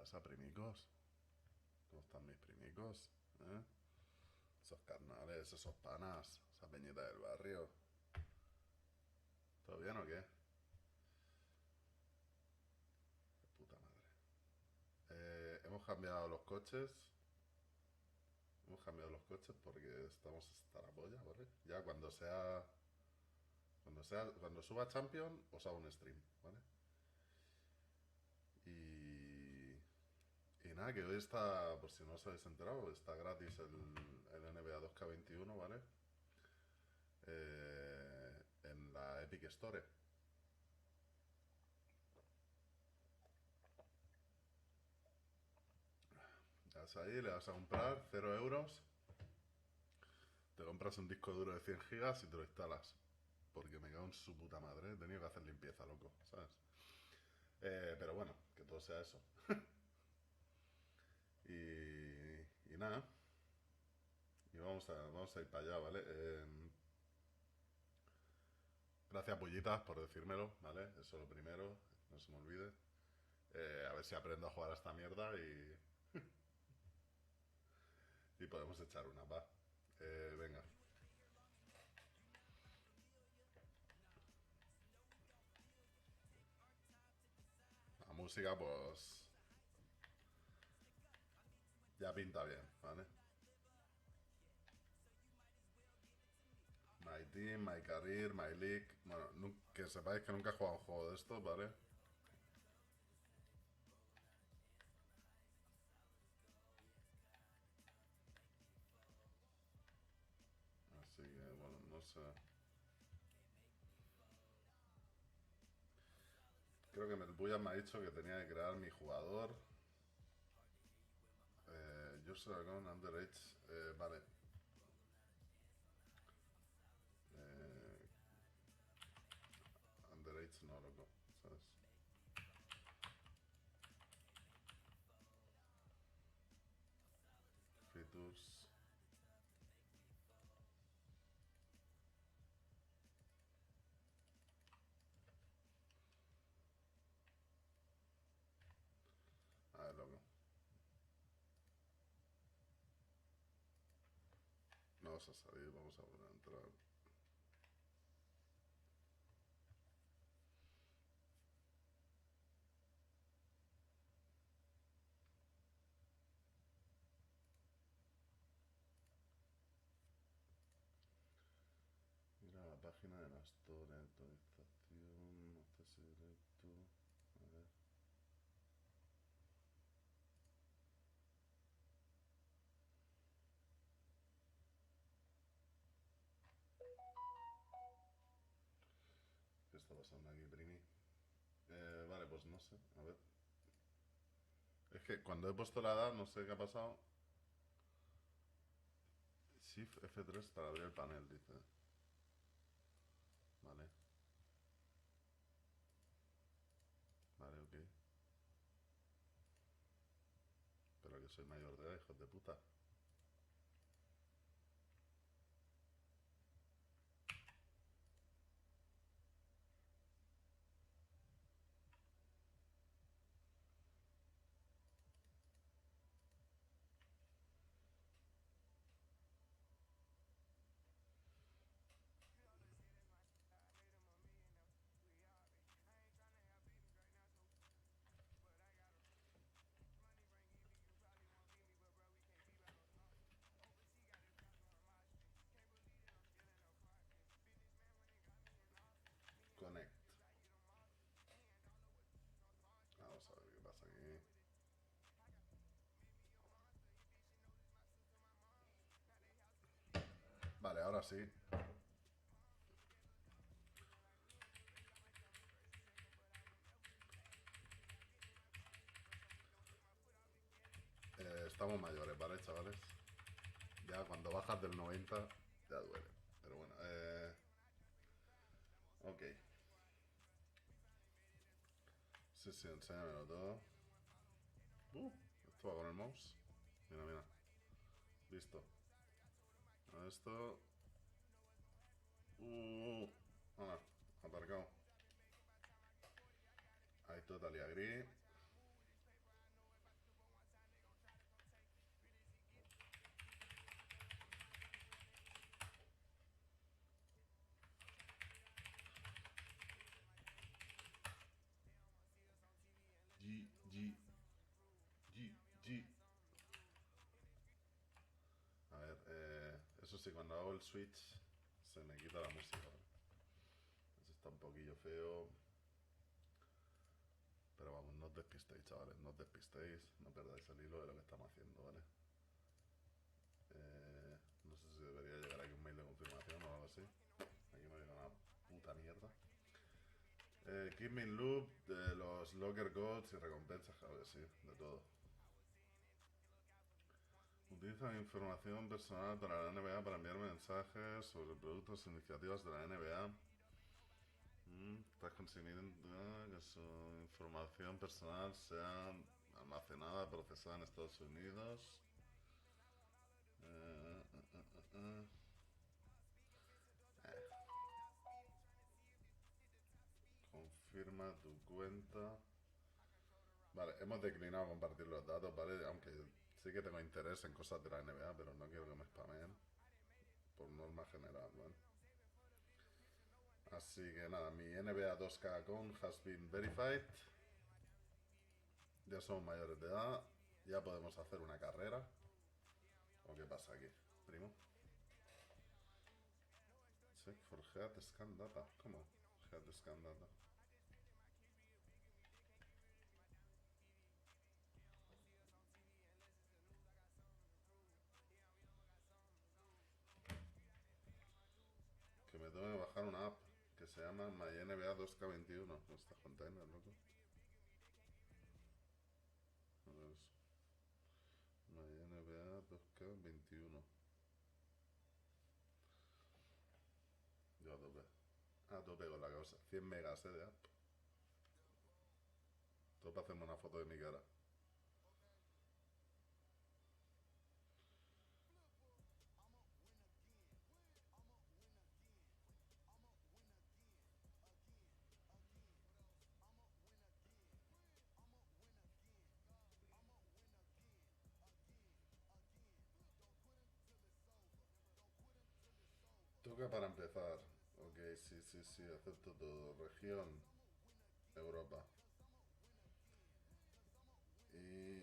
pasa, primicos? ¿Cómo están mis primicos? ¿Eh? Esos carnales, esos panas, esa peñita del barrio. ¿Todo bien o qué? De puta madre. Hemos cambiado los coches. Hemos cambiado los coches porque estamos hasta la polla, ¿vale? Ya cuando suba Champion, os hago un stream, ¿vale? Y nada, que hoy está, por si no os habéis enterado, está gratis el NBA 2K21, ¿vale? En la Epic Store. Le das ahí, le vas a comprar 0 euros, te compras un disco duro de 100 gigas y te lo instalas. Porque me cago en su puta madre, he tenido que hacer limpieza, loco, ¿sabes? Pero bueno, que todo sea eso. Y nada, y vamos a ir para allá, ¿vale? Gracias, Bullitas, por decírmelo, ¿vale? Eso es lo primero, no se me olvide. A ver si aprendo a jugar a esta mierda y podemos echar una, va. Venga. La música, pues, ya pinta bien, ¿vale? My team, my career, my league. Bueno, que sepáis que nunca he jugado a un juego de estos, ¿vale? Así que, bueno, no sé. Creo que el Buyas me ha dicho que tenía que crear mi jugador. User account underage. Vale. Eh, underage no, loco. ¿Sabes? Features. A ver, loco. Vamos a salir, vamos a volver a entrar. Mira la página de la Store, actualización, acceso directo. A ver. ¿Qué está pasando aquí, primi? Vale, pues no sé. A ver. Es que cuando he puesto la edad, no sé qué ha pasado. Shift F3 para abrir el panel, dice. Vale. Vale, ok. Pero que soy mayor de edad, hijos de puta. Connect. Vamos a ver qué pasa aquí. Vale, ahora sí. Estamos mayores, ¿vale, chavales? Ya cuando bajas del 90 ya duele. Pero bueno, ok. Sí, sí, enséñamelo todo. Esto va con el mouse. Mira, mira. Listo. A esto. Ah, aparcado. I totally agree. si cuando hago el switch se me quita la música, ¿vale? Eso está un poquillo feo. Pero vamos, no os despistéis, chavales, no os despistéis, no perdáis el hilo de lo que estamos haciendo, ¿vale? No sé si debería llegar aquí un mail de confirmación o algo así. Aquí no llega una puta mierda. Keep me in loop de los locker gods y recompensas, claro que sí, de todo. Utilizan información personal para la NBA para enviar mensajes sobre productos e iniciativas de la NBA. Estás consiguiendo que su información personal sea almacenada, procesada en Estados Unidos. Confirma tu cuenta. Vale, hemos declinado compartir los datos, ¿vale? Aunque sí que tengo interés en cosas de la NBA, pero no quiero que me spamen. Por norma general, ¿vale? Así que nada, mi NBA 2K account has been verified. Ya somos mayores de edad. Ya podemos hacer una carrera. ¿O qué pasa aquí, primo? Check for head scan data. ¿Cómo? Head scan data. Que me tengo que bajar una app que se llama My NBA 2K21. ¿No está container, loco? A ver eso. My NBA 2K21. Yo a tope. A tope con la causa. 100 megas de app. Todo para hacerme una foto de mi cara. Toca para empezar. Ok, sí, sí, sí, acepto todo. Región, Europa. Y...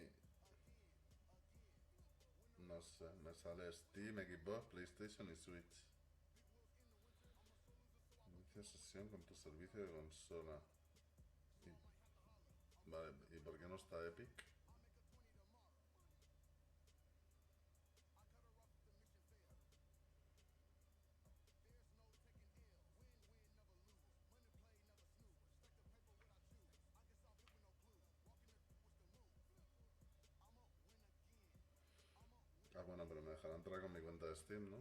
no sé, me sale Steam, Xbox, PlayStation y Switch. Inicia sesión con tu servicio de consola. Vale, ¿y por qué no está Epic? Ah, bueno, pero me dejará entrar con mi cuenta de Steam, ¿no?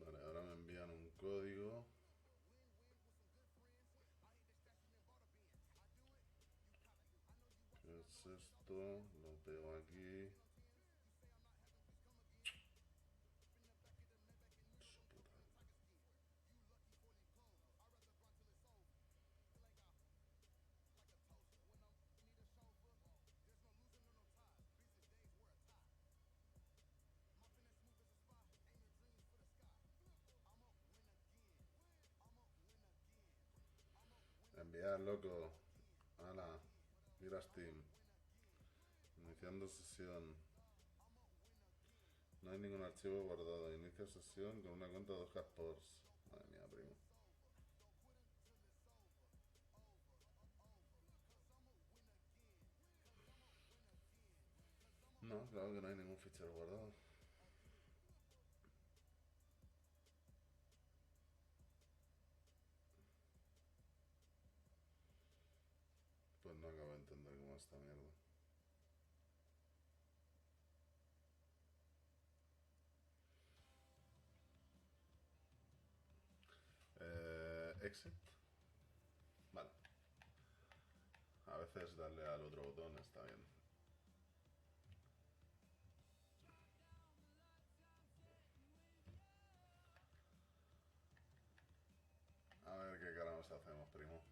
Vale, ahora me envían un código. ¿Qué es esto? Lo pego aquí. Su puta. Enviar, loco. Ala. Ir a Steam. Iniciando sesión. No hay ningún archivo guardado. Inicia sesión con una cuenta de 2K Sports. Madre mía, primo. No, claro que no hay ningún fichero guardado. Pues no acabo de entender cómo es esta mierda. Exit. Vale. A veces darle al otro botón está bien. A ver qué carajos hacemos, primo.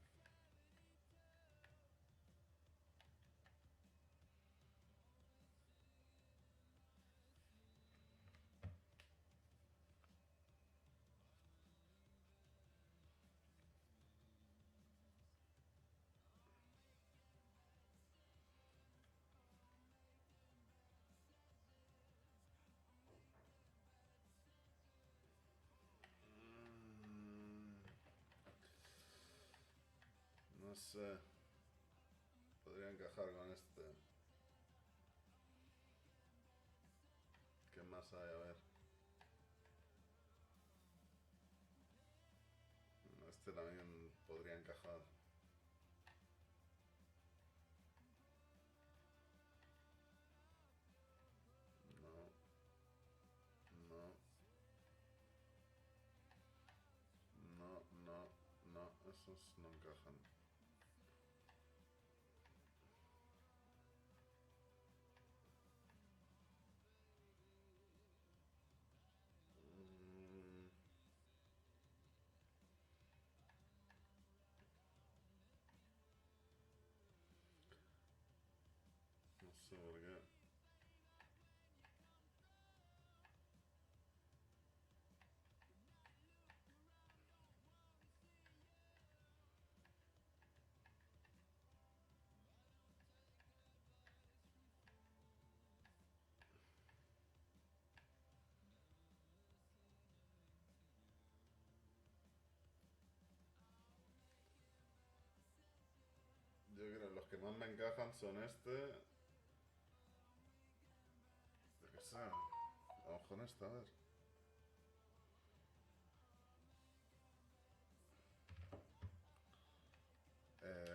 sé. Podría encajar con este. ¿Qué más hay? A ver. Este también podría encajar. No, no, no, no, no. Esos no encajan. Mm, no sé por qué. Yo creo que los que más me encajan son este. Yo qué sé. Vamos con esta, a ver.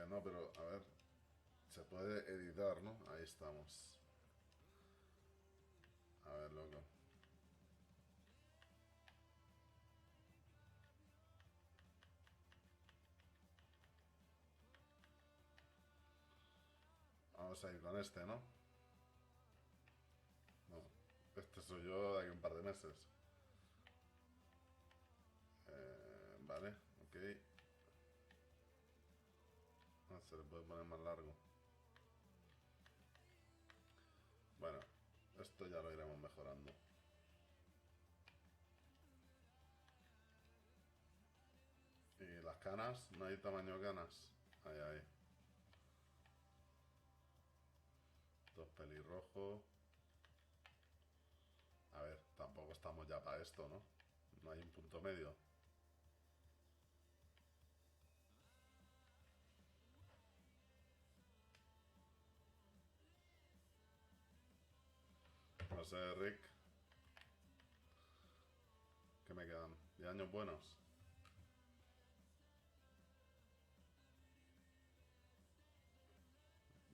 No, pero a ver. Se puede editar, ¿no? Ahí estamos. A ver, loco. Vamos a ir con este, ¿no? No. Este soy yo de aquí a un par de meses. Vale, ok. Ah, se le puede poner más largo. Bueno, esto ya lo iremos mejorando. Y las canas, no hay tamaño canas. Ahí, ahí. Dos pelirrojos. A ver, tampoco estamos ya para esto, ¿no? No hay un punto medio. No sé, Rick. ¿Qué me quedan? ¿10 años buenos?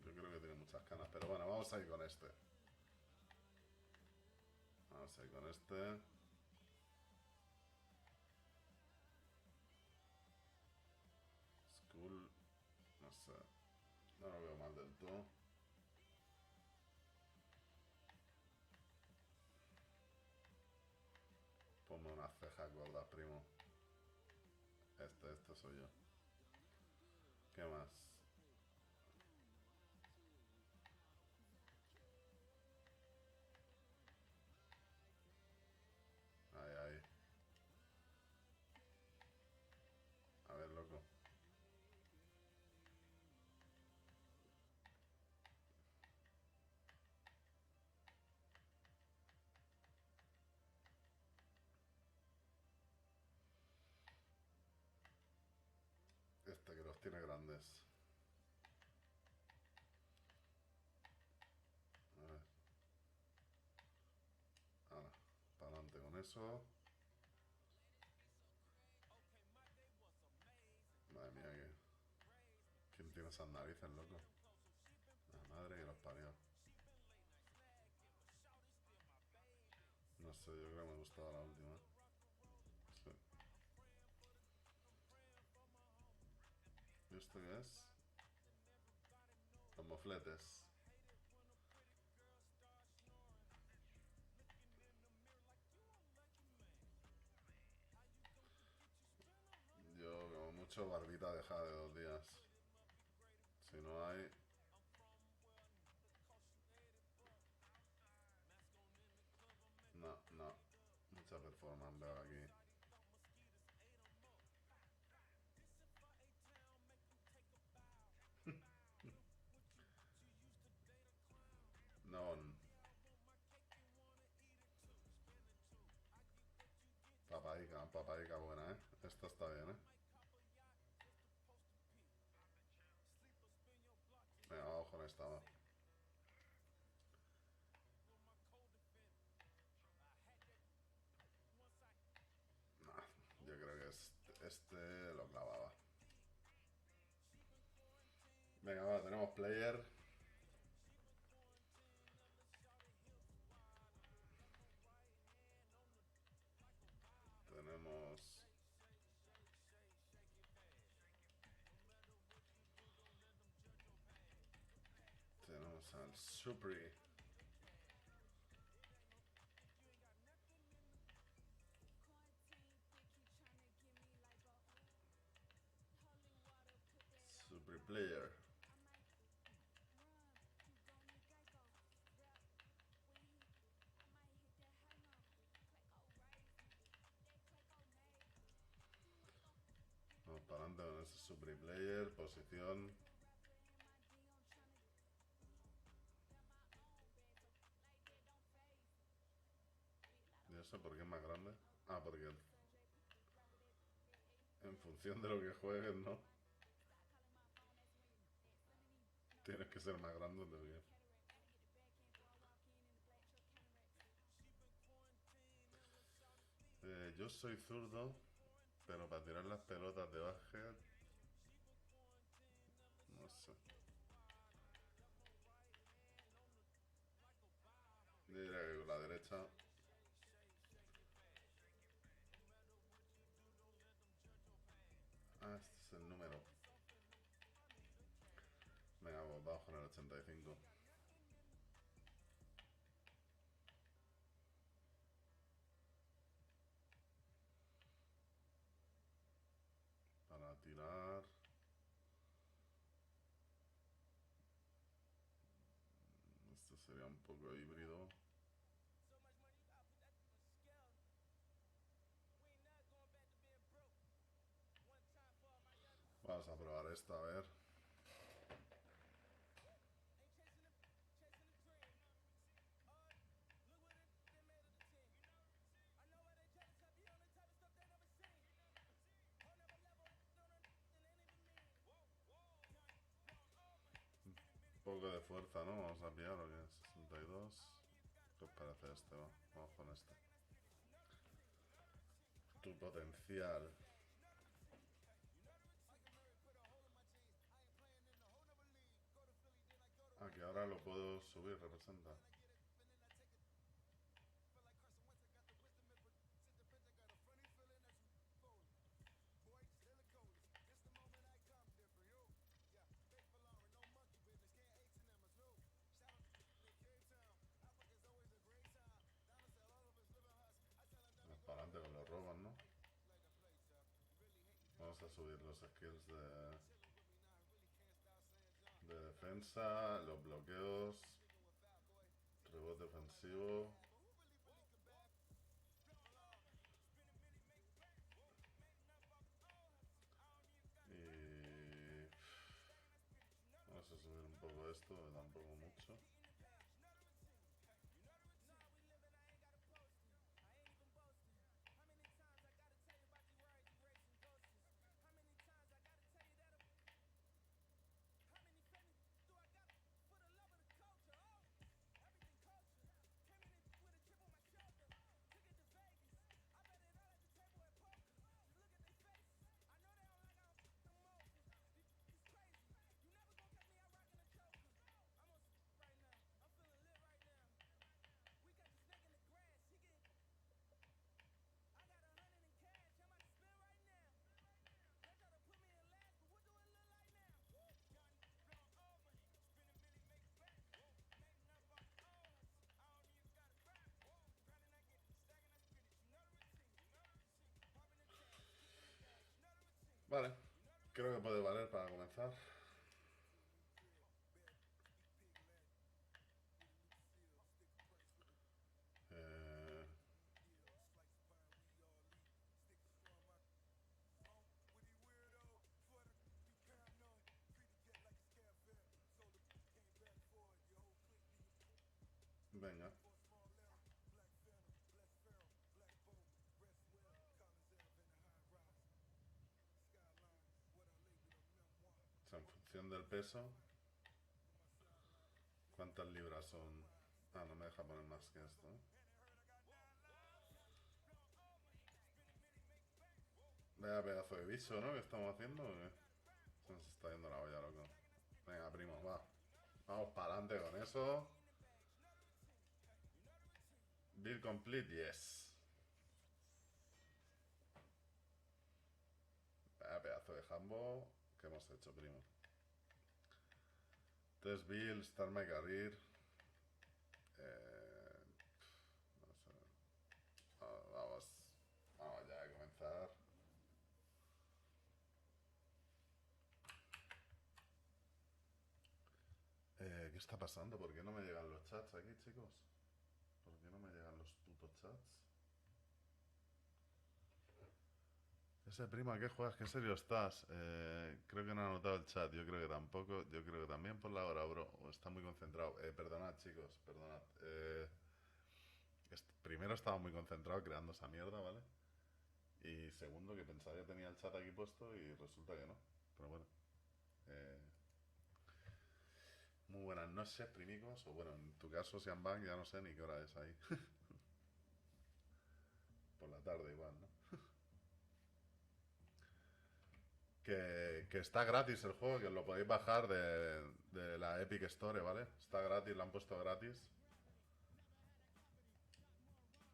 Yo creo que tiene muchas canas, pero bueno, vamos a ir con este. Vamos a ir con este. School. No sé. No lo veo mal del todo. Ponme unas cejas gordas, primo. Este soy yo. ¿Qué más? Ahí, ahí. A ver, loco. Este que los tiene grandes. A ver. Ahora, para adelante con eso. Madre mía, ¿quién tiene esas narices, loco? La madre que los parió. No sé, yo creo que me gustaba la última. Sí. ¿Y esto qué es? Los mofletes. Yo, como mucho, barbita dejada de 2 días. Si no hay... No, no. Mucha performance veo aquí. No. Papaica buena, ¿eh? Esta está bien, ¿eh? este lo clavaba. Venga, va, tenemos player. Tenemos... Tenemos al Supri. Supri player. Vamos para adelante con ese Supri player. Posición. No sé por qué es más grande. Ah, porque en función de lo que juegues, ¿no? Tienes que ser más grande también. Yo soy zurdo, pero para tirar las pelotas de básquet, no sé. Yo diría que con la derecha. Ah, este es el número. Venga, pues vamos con el 85. Para tirar. Esto sería un poco híbrido. Vamos a probar esta, a ver. Un poco de fuerza, ¿no? Vamos a pillar, ¿o qué? 62. ¿Qué os parece este? Va, vamos con este. Tu potencial. Ah, que ahora lo puedo subir, representa. Vamos para adelante con los robos, ¿no? Vamos a subir los skills de defensa, los bloqueos, rebote ofensivo. Y vamos a subir un poco esto, tampoco mucho. Vale, creo que puede valer para comenzar. Eh, venga. O sea, en función del peso, ¿cuántas libras son? Ah, no me deja poner más que esto, ¿eh? Vaya pedazo de bicho, ¿no? ¿Qué estamos haciendo? ¿O qué? Se nos está yendo la olla, loco. Venga, primo, va. Vamos para adelante con eso. Build complete, yes. Vaya pedazo de jambo que hemos hecho, primo. Test build, start my career. No sé. Vamos. Vamos ya a comenzar. ¿Qué está pasando? ¿Por qué no me llegan los chats aquí, chicos? ¿Por qué no me llegan los putos chats? Ese primo, ¿a qué juegas? ¿Qué serio estás? Creo que no ha anotado el chat. Yo creo que tampoco. Yo creo que también por la hora, bro. O está muy concentrado. Perdonad, chicos. Perdonad. Primero estaba muy concentrado creando esa mierda, ¿vale? Y segundo, que pensaba que tenía el chat aquí puesto y resulta que no. Pero bueno. Eh, Muy buenas noches, primicos. O bueno, en tu caso, Sean Bank, ya no sé ni qué hora es ahí. Por la tarde igual, ¿no? Que está gratis el juego, que lo podéis bajar de la Epic Store, ¿vale? Está gratis, lo han puesto gratis.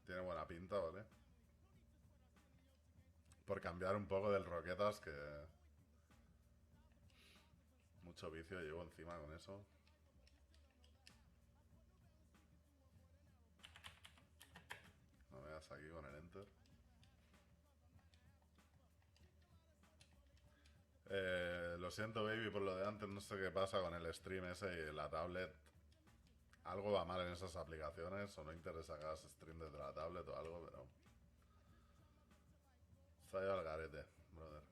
Tiene buena pinta, ¿vale? Por cambiar un poco del Roquetas, que mucho vicio llevo encima con eso. No me veas aquí con el Enter. Lo siento, baby, por lo de antes. No sé qué pasa con el stream ese y la tablet. Algo va mal en esas aplicaciones, o no interesa que hagas stream desde la tablet o algo, pero... Se ha ido al garete, brother.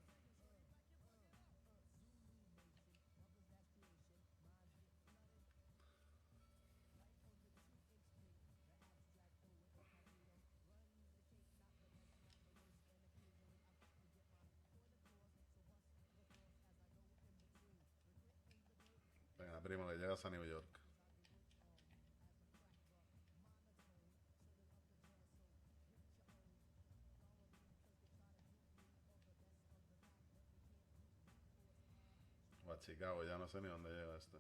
Venga, primo, que llegas a New York. O a Chicago, ya no sé ni dónde llega este.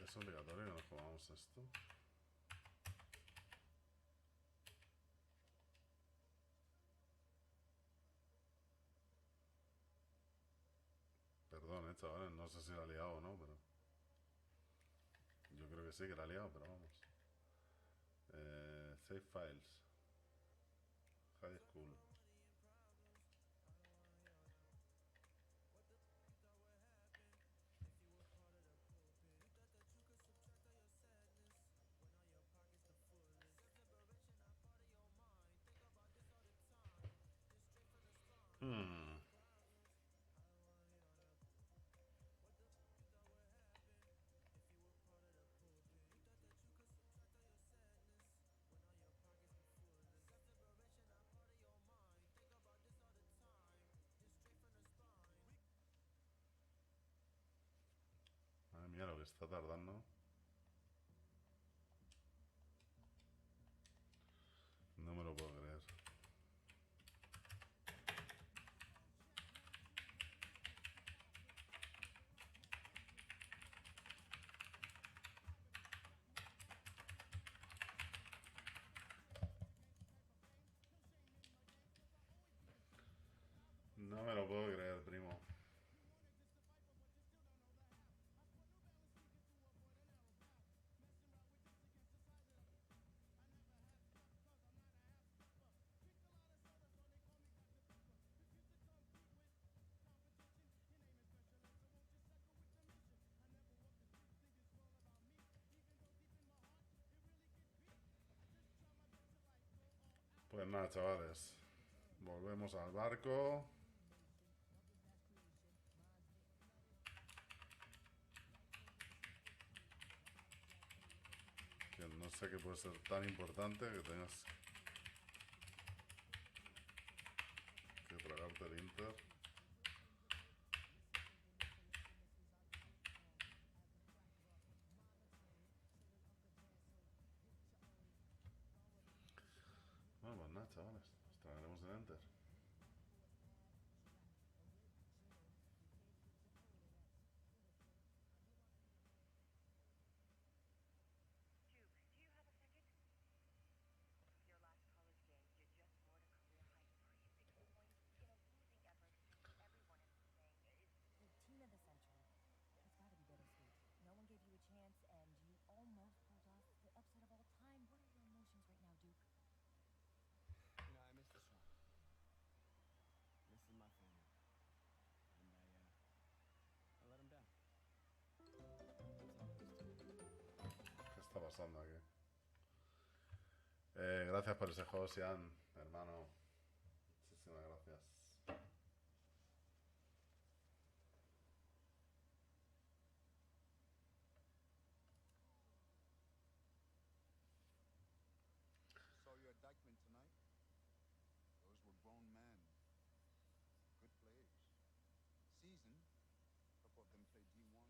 ¿Es obligatorio que nos jugamos esto? Perdón, chavales, no sé si la he liado o no, pero... Yo creo que sí que la he liado, pero vamos. Save files. High school. Hmm. Madre mía, lo que está tardando. No me lo puedo creer. No me lo puedo creer, primo. Pues nada, chavales. Volvemos al barco. Que no sé qué puede ser tan importante que tengas que tragarte el Inter. Bueno, pues nada, chavales. Nos tragaremos el Inter. ¿Qué está pasando aquí? Gracias por ese juego, Sian, hermano. Muchísimas gracias. Saw your indictment tonight. Those were grown men. Good players. Seasoned. A couple of them played D1.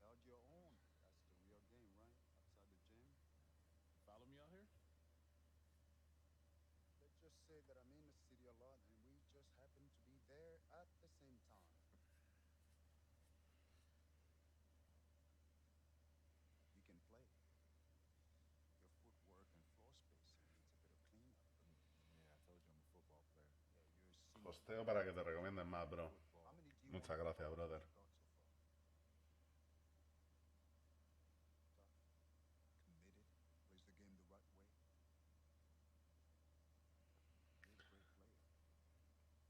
Held your own. That's the real game, right? Outside the gym. Follow me out here? Let's just say that I'm in the city a lot and we just happen to be there at the same time. You can play. Your footwork and floor spacing needs a bit of cleanup. Yeah, I told you I'm a football player. Yeah, you're a senior. Hosteo para que te recomienden más, bro. How many D1 Muchas gracias, brother. you got so far? Tough. Committed. Plays the game the right way.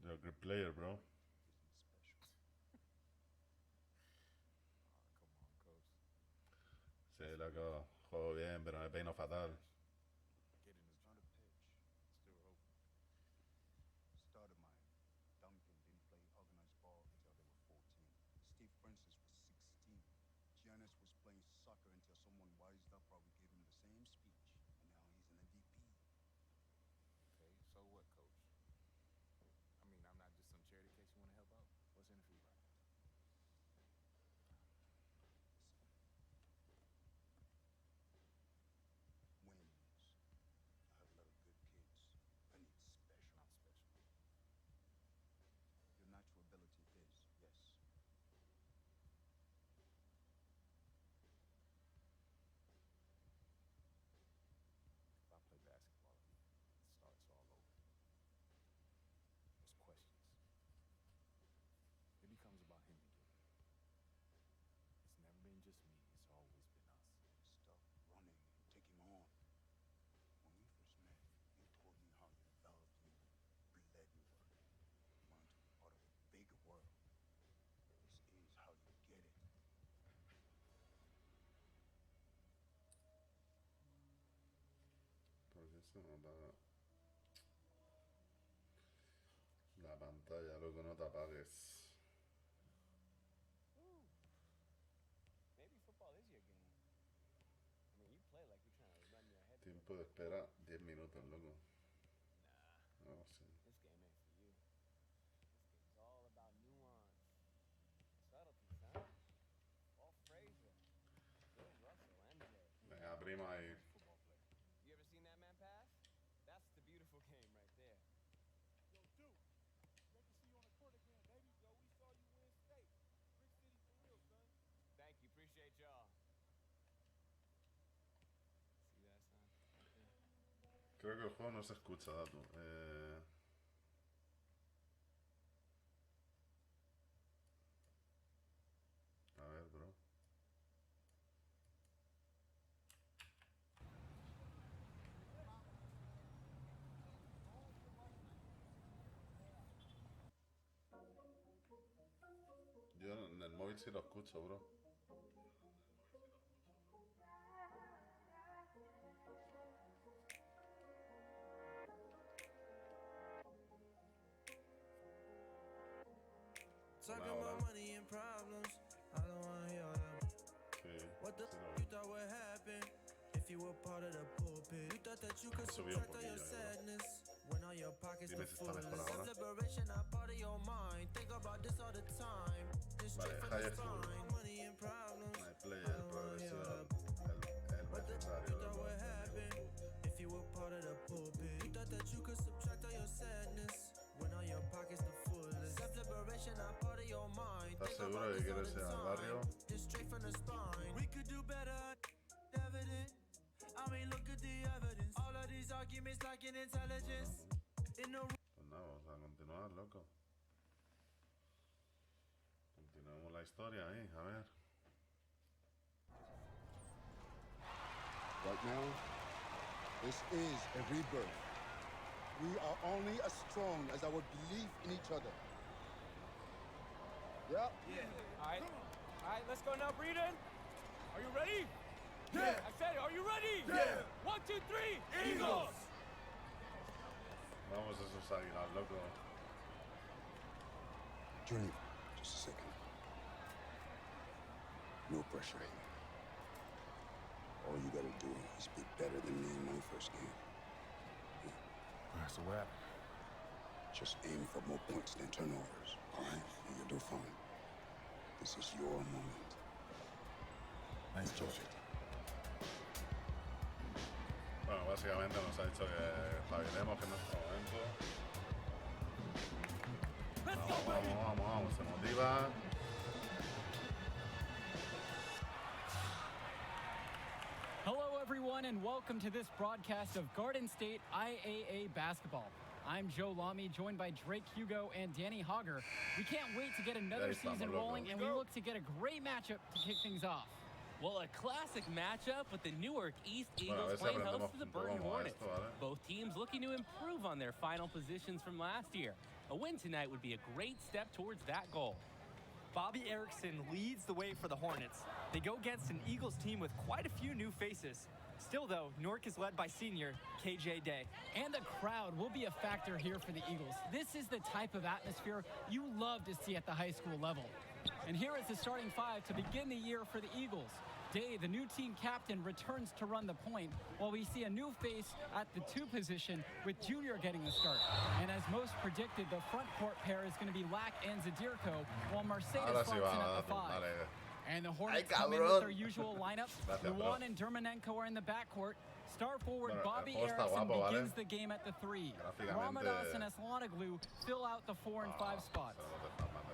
You're a great player. You're a good player, bro. Isn't special. Come on, coach. Sí, loco. Juego bien, pero me peino fatal. Get in his Trying to pitch. still open. Started mine. Duncan didn't play organized ball until they were 14. Steve Francis was 16. Giannis was playing soccer until someone wised up, probably gave him the same speech. And now he's an MVP. Okay, so what, coach? I mean, I'm not just some charity case you want to help out. What's in it for you? Wins. I have a lot of good kids. I need special. Not special. Your natural ability is, yes. If I play basketball, it starts all over. There's questions. It becomes about him again. It's never been just me. It's always been us. Stop running and take him on. When we first met, you told me how you loved me, bled me for it. You wanted to be part of a bigger world. This is how you get it. ¿Por qué se me apaga la pantalla, loco? No te apagues. Maybe football is your game. I mean, you play like you're trying to run your head. Tiempo de espera 10 minutos, loco. Nah, No, sí. this game ain't for you. This game's all about nuance. Subtlety, son. All Frazier. Bill Russell, MJ. Venga, prima y... Football player. You ever seen that man pass? That's the beautiful game right there. Yo, Duke, great to see you on the court again, baby. Yo, we saw you win state. Brick City for real, son. Thank you, appreciate y'all. See that, son? Right there. Creo que el juego no se escucha, Datu. A ver, bro. Yo en el móvil sí lo escucho, bro. Talking about money and problems. I don't wanna hear all that. What the you thought would happen if you were part of the pulpit? You thought that you could subtract all your sadness when all your pockets are full. Self-liberation not part of your mind. Think about this all the time. Just straight from the spine. Money and problems. I don't wanna hear all that. What the you thought would happen if you were part of the pulpit? You thought that you could subtract all your sadness when all your pockets are full. Self-liberation not part of your mind. ¿Estás seguro de que quieres ir al barrio? Just straight from the spine. We could do better, evident. I mean, look at the evidence. All of these arguments lacking intelligence. Pues nada, vamos a continuar, loco. Continuamos la historia ahí, a ver. Right now, this is a rebirth. We are only as strong as our belief in each other. Yeah? Yeah. All right, let's go now, Breeden. Are you ready? Yeah. I said, are you ready? Yeah. 1, 2, 3, Eagles! Vamos a esos águilas, loco. Junior, just a second. No pressure here. All you gotta do is be better than me in my first game. So what happened? Just aim for more points than turnovers, all right? And you'll do fine. This is your moment. Nice job. Bueno, básicamente nos ha dicho que espabilemos, que es nuestro momento. Vamos, se motiva. Hello, everyone, and welcome to this broadcast of Garden State IAA basketball. I'm Joe Lamy, joined by Drake Hugo and Danny Hogger. We can't wait to get another season rolling, and we look to get a great matchup to kick things off. Well, a classic matchup with the Newark East Eagles playing host to the Burton Hornets. Both teams looking to improve on their final positions from last year. A win tonight would be a great step towards that goal. Bobby Erickson leads the way for the Hornets. They go against an Eagles team with quite a few new faces. Still, though, Newark is led by senior KJ Day. And the crowd will be a factor here for the Eagles. This is the type of atmosphere you love to see at the high school level. And here is the starting five to begin the year for the Eagles. Day, the new team captain, returns to run the point, while we see a new face at the 2 position with Junior getting the start. And as most predicted, the front court pair is going to be Lack and Zadirko, while Mercedes slots in at the 5. And the Hornets come in with their usual lineup. Luan and Dermanenko are in the backcourt. Star forward Bobby Erickson begins the game at the 3. Ramadas and Aslanoglu fill out the 4 and 5 spots.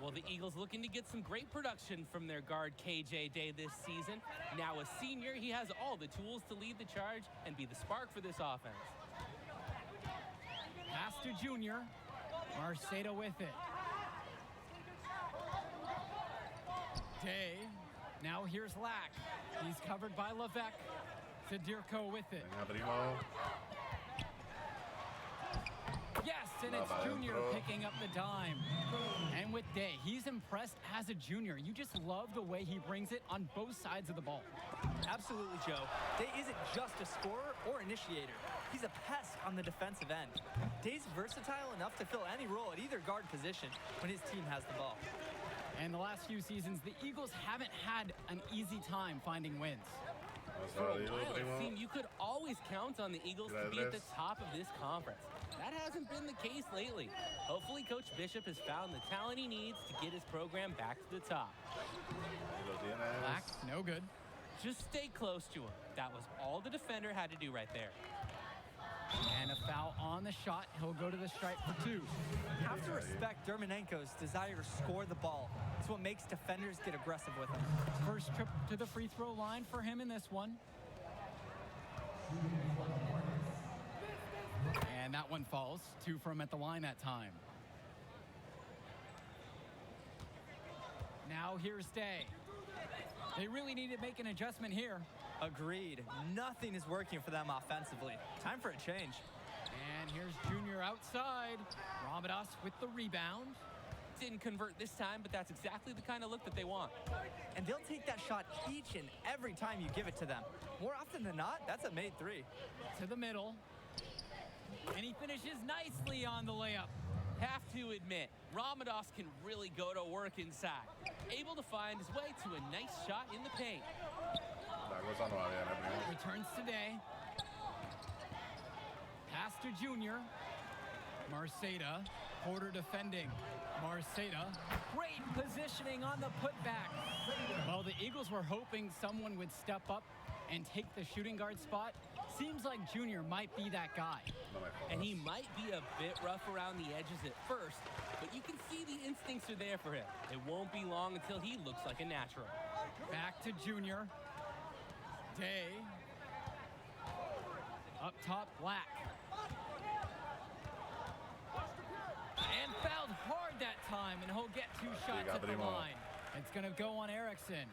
Well, the Eagles looking to get some great production from their guard KJ Day this season. Now a senior, he has all the tools to lead the charge and be the spark for this offense. Pass to Junior. Marceda with it. Day. Now here's Lack. He's covered by Levesque. Zadirko with it. Yes, and it's Junior picking up the dime. And with Day, he's impressed as a junior. You just love the way he brings it on both sides of the ball. Absolutely, Joe. Day isn't just a scorer or initiator. He's a pest on the defensive end. Day's versatile enough to fill any role at either guard position when his team has the ball. And the last few seasons, the Eagles haven't had an easy time finding wins. For a while, it seemed you could always count on the Eagles to be at the top of this conference. That hasn't been the case lately. Hopefully, Coach Bishop has found the talent he needs to get his program back to the top. Black, no good. Just stay close to him. That was all the defender had to do right there. And a foul on the shot. He'll go to the stripe for 2. You have to respect Dermanenko's desire to score the ball. It's what makes defenders get aggressive with him. First trip to the free throw line for him in this one. And that one falls. 2 from at the line that time. Now here's Day. They really need to make an adjustment here. Agreed. Nothing is working for them offensively. Time for a change. And here's Junior outside. Ramadas with the rebound. Didn't convert this time, but that's exactly the kind of look that they want. And they'll take that shot each and every time you give it to them. More often than not, that's a made 3. To the middle. And he finishes nicely on the layup. Have to admit, Ramadas can really go to work inside. Able to find his way to a nice shot in the paint. La cosa no va bien, primo. Returns today. Pass to Junior. Marceda. Porter defending. Marceda. Great positioning on the putback. Well, the Eagles were hoping someone would step up and take the shooting guard spot. Seems like Junior might be that guy. And he might be a bit rough around the edges at first, but you can see the instincts are there for him. It won't be long until he looks like a natural. Back to Junior. Day. Up top, Black. And fouled hard that time, and he'll get 2 shots at the line. It's going to go on Erickson.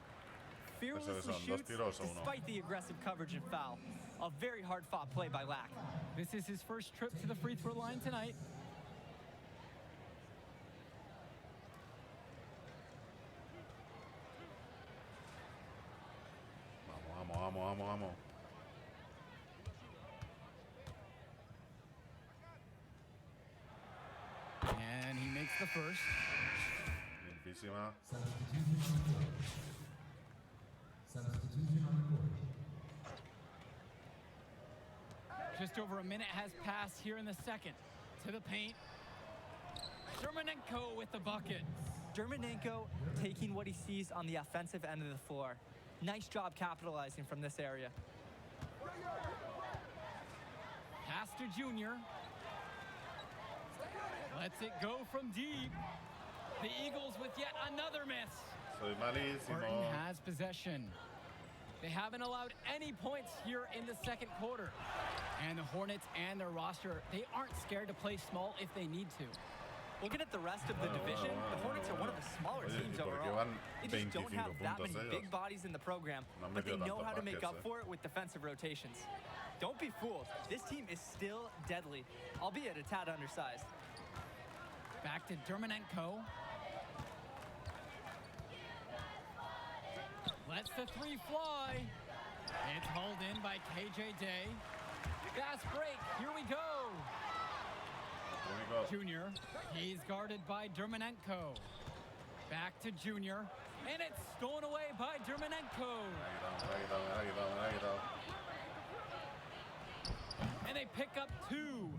Fearlessly shoots despite the aggressive coverage and foul. A very hard-fought play by Lack. This is his first trip to the free throw line tonight. Vamos. And he makes the first. Limpísima. Just over a minute has passed here in the second. To the paint. Dermanenko with the bucket. Dermanenko taking what he sees on the offensive end of the floor. Nice job capitalizing from this area. Pass to Junior. Lets it go from deep. The Eagles with yet another miss. Soy malísimo. Burton has possession. They haven't allowed any points here in the second quarter. And the Hornets and their roster, they aren't scared to play small if they need to. Looking at the rest of the division, the Hornets are one of the smaller teams overall. They just don't have that many big bodies in the program, but they know how to make up for it with defensive rotations. Don't be fooled. This team is still deadly, albeit a tad undersized. Back to Dermanenko. Lets the 3 fly. It's hauled in by KJ Day. Fast break. Here we go. Junior. He's guarded by Dermanenko. Back to Junior. And it's stolen away by Dermanenko. And they pick up 2.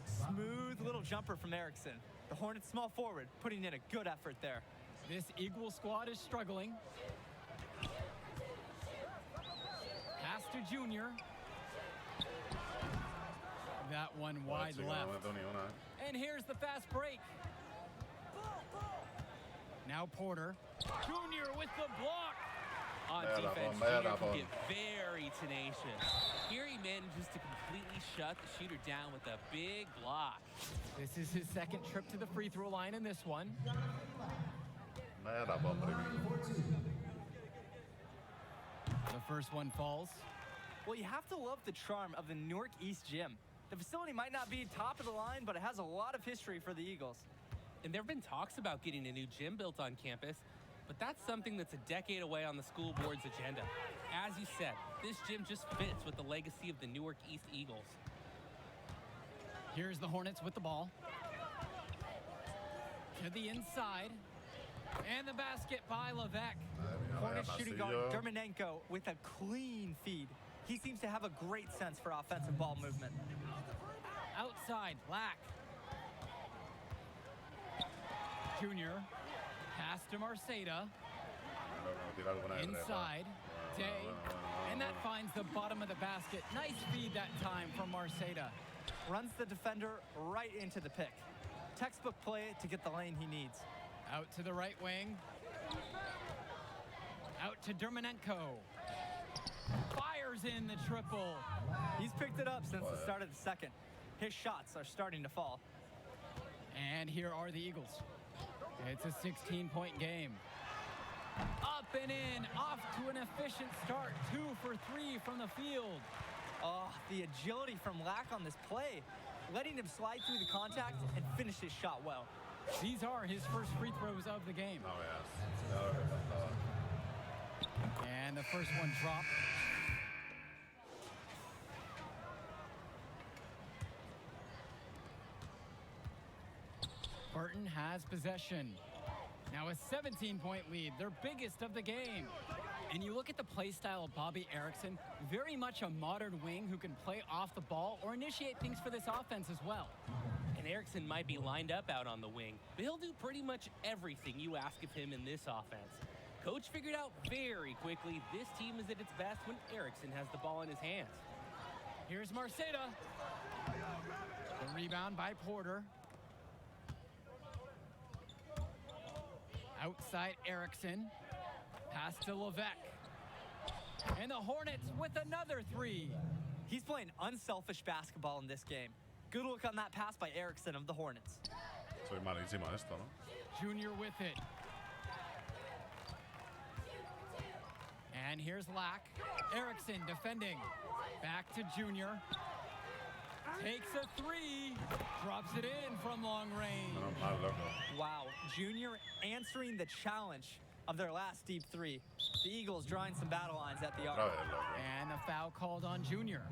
Smooth little jumper from Erickson. The Hornets small forward, putting in a good effort there. This Eagle squad is struggling. Pass to Junior. That one wide left. And here's the fast break. Now Porter. Junior with the block. On defense, Junior can get very tenacious. Here he manages to completely shut the shooter down with a big block. This is his second trip to the free throw line in this one. The first one falls. Well, you have to love the charm of the Newark East Gym. The facility might not be top of the line, but it has a lot of history for the Eagles. And there have been talks about getting a new gym built on campus, but that's something that's a decade away on the school board's agenda. As you said, this gym just fits with the legacy of the Newark East Eagles. Here's the Hornets with the ball. To the inside. And the basket by Levesque. Hornets shooting guard Dermanenko with a clean feed. He seems to have a great sense for offensive ball movement. Outside, Black. Junior. Pass to Marceda. Inside. Day. And that finds the bottom of the basket. Nice feed that time from Marceda. Runs the defender right into the pick. Textbook play to get the lane he needs. Out to the right wing. Out to Dermanenko. Fires in the triple. He's picked it up since the start of the second. His shots are starting to fall. And here are the Eagles. It's a 16-point game. Up and in, off to an efficient start. 2 for 3 from the field. Oh, the agility from Lack on this play. Letting him slide through the contact and finish his shot well. These are his first free throws of the game. And the first one dropped. Burton has possession. Now a 17-point lead, their biggest of the game. And you look at the play style of Bobby Erickson, very much a modern wing who can play off the ball or initiate things for this offense as well. And Erickson might be lined up out on the wing, but he'll do pretty much everything you ask of him in this offense. Coach figured out very quickly this team is at its best when Erickson has the ball in his hands. Here's Marceda. The rebound by Porter. Outside Erickson. Pass to Levesque. And the Hornets with another three. He's playing unselfish basketball in this game. Good look on that pass by Erickson of the Hornets. Soy malísimo a esto, ¿no? Junior with it. And here's Lack. Erickson defending. Back to Junior. Takes a three. Drops it in from long range. No, mal, loco. Wow, Junior answering the challenge of their last deep three. The Eagles drawing some battle lines at the arc. Otra vez, loco. And a foul called on Junior.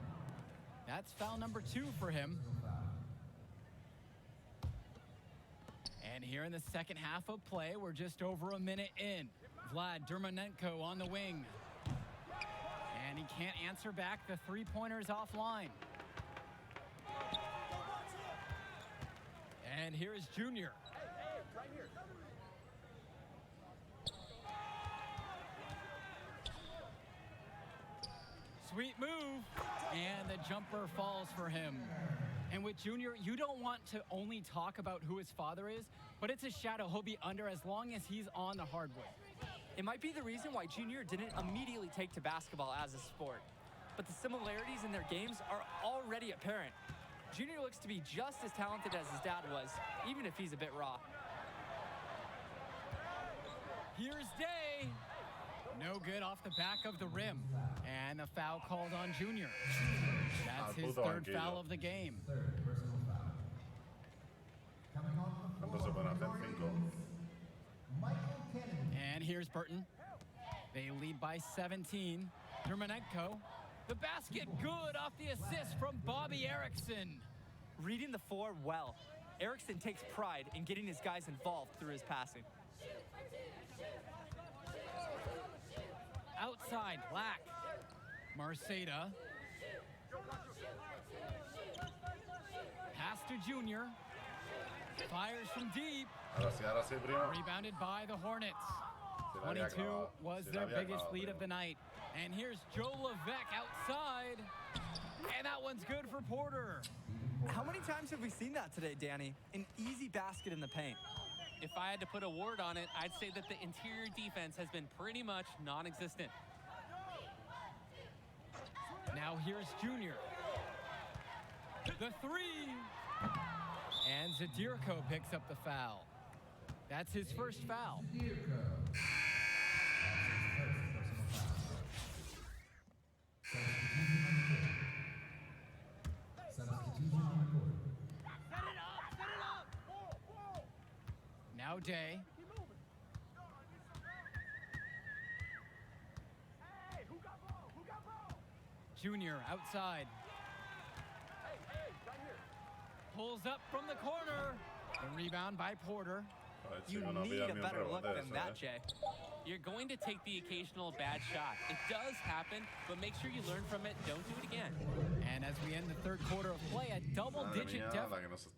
That's foul number 2 for him. And here in the second half of play, we're just over a minute in. Vlad Dermonenko on the wing. And he can't answer back. The three-pointer's offline. And here is Junior. Sweet move. And the jumper falls for him. And with Junior, you don't want to only talk about who his father is, but it's a shadow he'll be under as long as he's on the hardwood. It might be the reason why Junior didn't immediately take to basketball as a sport, but the similarities in their games are already apparent. Junior looks to be just as talented as his dad was, even if he's a bit raw. Here's Day. No good off the back of the rim. And a foul called on Junior. That's his third foul of the game. And here's Burton. They lead by 17. Dermonenko. The basket good off the assist from Bobby Erickson. Reading the floor well. Erickson takes pride in getting his guys involved through his passing. Outside, Black. Marceda. Pass to Junior. Fires from deep. Ahora sí, primo. Rebounded by the Hornets. 22 was their biggest lead of the night. And here's Joe Levesque outside. And that one's good for Porter. How many times have we seen that today, Danny? An easy basket in the paint. If I had to put a word on it, I'd say that the interior defense has been pretty much non-existent. Now here's Junior. The three. And Zadirko picks up the foul. That's his first foul. Now Day. Junior outside. Pulls up from the corner. The rebound by Porter. You need a better look than that, Jay. You're going to take the occasional bad shot. It does happen, but make sure you learn from it. Don't do it again. And as we end the third quarter of play, a double-digit deficit.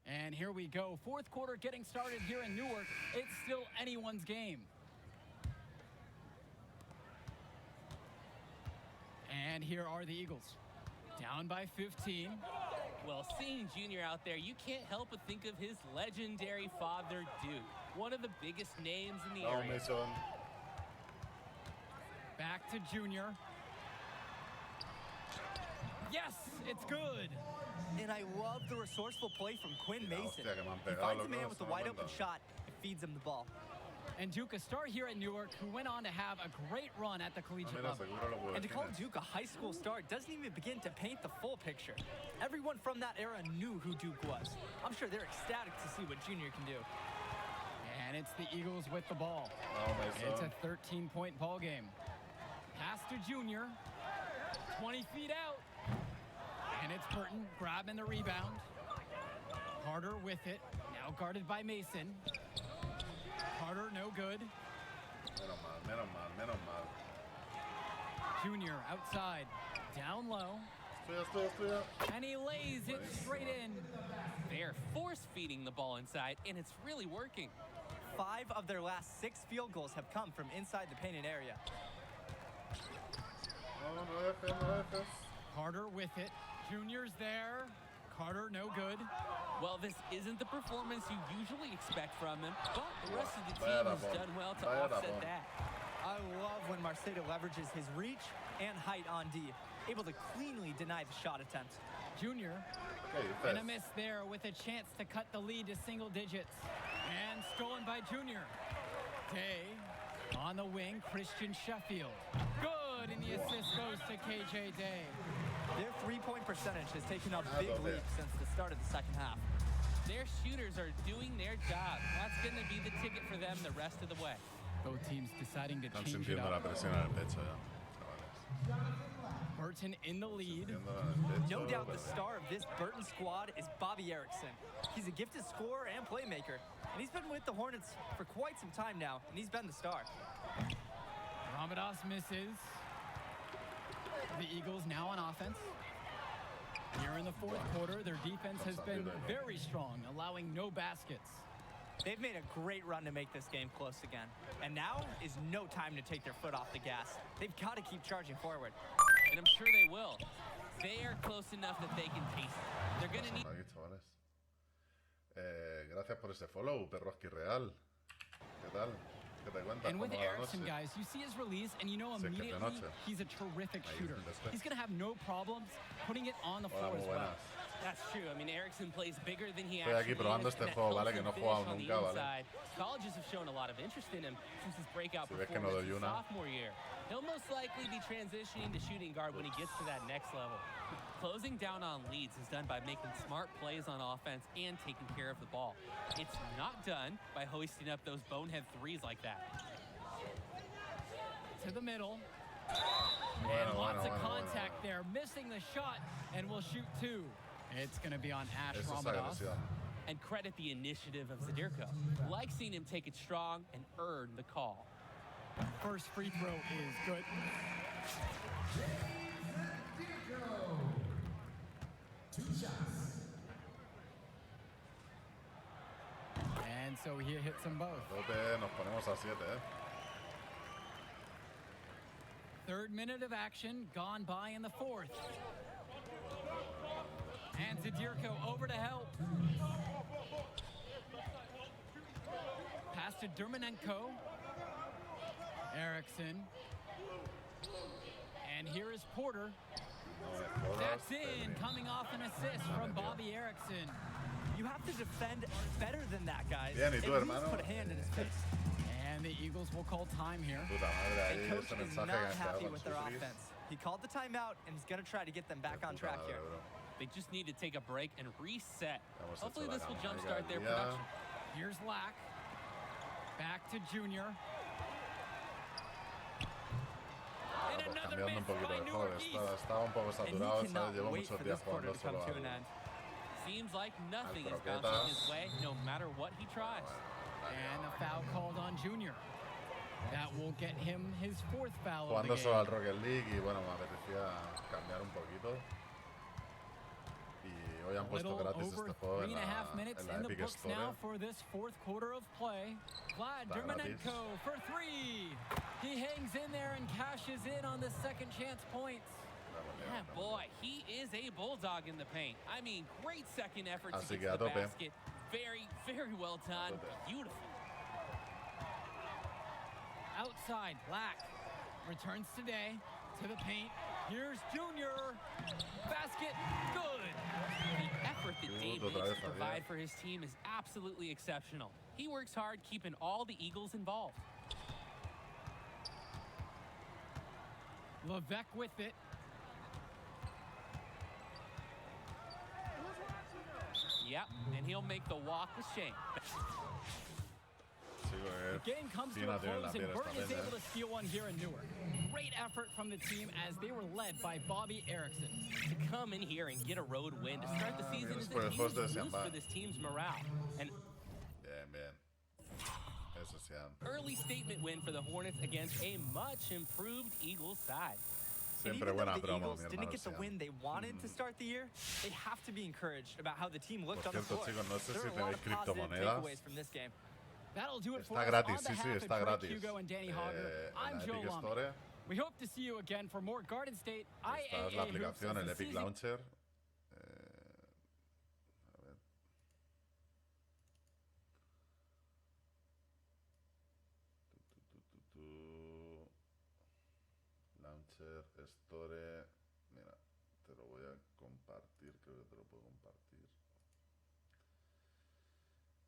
And here we go. Fourth quarter getting started here in Newark. It's still anyone's game. And here are the Eagles. Down by 15. Well, seeing Junior out there, you can't help but think of his legendary father, Duke. One of the biggest names in the area. Back to Junior. Yes, it's good. And I love the resourceful play from Quinn Mason. He finds a man with a wide open shot and feeds him the ball. And Duke, a star here at Newark, who went on to have a great run at the collegiate level. And to call Duke a high school star doesn't even begin to paint the full picture. Everyone from that era knew who Duke was. I'm sure they're ecstatic to see what Junior can do. And it's the Eagles with the ball. It's a 13-point ball game. Pass to Junior. 20 feet out. And it's Burton grabbing the rebound. Carter with it. Now guarded by Mason. Carter, no good. Menos mal. Junior outside. Down low. Estoy. And he lays it straight in. They're force-feeding the ball inside, and it's really working. 5 of their last 6 field goals have come from inside the painted area. No dejes. Carter with it. Junior's there. Carter, no good. Well, this isn't the performance you usually expect from him, but the rest of the team has done well to offset that. I love when Marcelo leverages his reach and height on D, able to cleanly deny the shot attempt. Junior, and a miss there with a chance to cut the lead to single digits. And stolen by Junior. Day on the wing, Christian Sheffield. Good, and the assist goes to KJ Day. Their three-point percentage has taken a big leap since the start of the second half. Their shooters are doing their job. That's going to be the ticket for them the rest of the way. Both teams deciding to Están change it sintiendo la up. presión en el pecho ya, chavales. Burton in the lead. Sintiéndola en el pecho, No doubt the pero- star of this Burton squad is Bobby Erickson. He's a gifted scorer and playmaker, and he's been with the Hornets for quite some time now, and he's been the star. Ramadas misses. The Eagles now on offense. Here in the fourth quarter, their defense has been very strong, allowing no baskets. They've made a great run to make this game close again. And now is no time to take their foot off the gas. They've got to keep charging forward. And I'm sure they will. They are close enough that they can taste it. They're going to need... Aquí, chavales. Gracias por ese follow, Perroski Real. ¿Qué tal? ¿Qué te cuentas? And with ¿Cómo va la Erickson, noche? guys, you see his release, and you know Sí, que de immediately noche. he's a terrific Ahí, shooter. después. He's going to have no problems putting it on the Hola, floor muy as well. buenas. That's true. I mean, Erickson plays bigger than he Estoy aquí actually probando is. este and that juego, ¿vale? Que close no he and jugado finish on the nunca, ¿vale? inside. Colleges have shown a lot of interest in him since his breakout Si ves que no performance doy his una. sophomore year. He'll most likely be transitioning to shooting guard when he gets to that next level. Closing down on leads is done by making smart plays on offense and taking care of the ball. It's not done by hoisting up those bonehead threes like that. To the middle. Bueno, And lots of bueno, contact there, missing the shot, and will shoot 2. It's going to be on Ash Eso es Ramadas. agresión. And credit the initiative of Zadirko. Like seeing him take it strong and earn the call. First free throw is good. And so he hits them both. Rote, nos ponemos a 7, Third minute of action gone by in the fourth. And Zadirko over to help. Pass to Dermanenko. Erickson. And here is Porter. That's in, coming off an assist from Bobby Erickson. You have to defend better than that, guys. Bien, ¿y tú, At least hermano? put a hand in his face. And the Eagles will call time here. Puta madre, And ahí coach ese is mensaje not que happy con with su their gris. offense. He called the timeout, and he's going to try to get them back on track here. They just need to take a break and reset. Hemos hecho Hopefully la this will campaña jumpstart their del día. production. Here's Lack. Back to Junior. And Pues another cambiando un miss poquito by de juego. Northeast. Estaba un poco And he saturado, cannot ¿sabes? Llevo wait muchos for días this quarter jugando to come solo to an al... end. Seems like nothing is croquetas. bouncing his way, no matter what he tries. And a foul called on Junior. That will get him his fourth foul of Jugando the solo al game. Rocket League y bueno, me apetecía cambiar un poquito. Y hoy han A puesto little gratis over este juego 3.5 minutes en la in the Epic books Store. now for this fourth quarter of play. Vlad Está gratis. Dermanenko for 3. He hangs in there and cashes in on the second chance points. Yeah, boy, he is a bulldog in the paint. I mean, great second effort Así to que get a to the tope. basket. Very, very well done. tope. Beautiful. Outside, Black returns today to the paint. Here's Junior. Basket, good. The effort that Dave Minuto otra makes vez, to provide for his team is absolutely exceptional. He works hard keeping all the Eagles involved. Levesque with it. Yep, and he'll make the walk with shame. Sí, porque game comes to a close, and Burton is able to steal one here in Newark. Great effort from the team as they were led by Bobby Erickson. To come in here and get a road win to start the season is a huge boost for this team's morale. And bien. Eso sí. Early statement win for the Hornets against a much improved Eagles side. Siempre buena promo, mi hermano. Didn't get the win they wanted to start the year. They have to be encouraged about how the team looked on the floor. Chicos, no sé There si are a lot tenéis of positive criptomonedas. takeaways from this game. That'll do it for Está us. gratis, On sí, behalf sí, of está Drake, gratis. Hugo, and Danny Hogger, I'm En la Joe Epic Lombardi. Store. We hope to see you again for more Garden State Esta es la IAA hoops aplicación, as el the Epic season. Launcher. A ver. Launcher, Store. Mira, te lo voy a compartir, creo que te lo puedo compartir.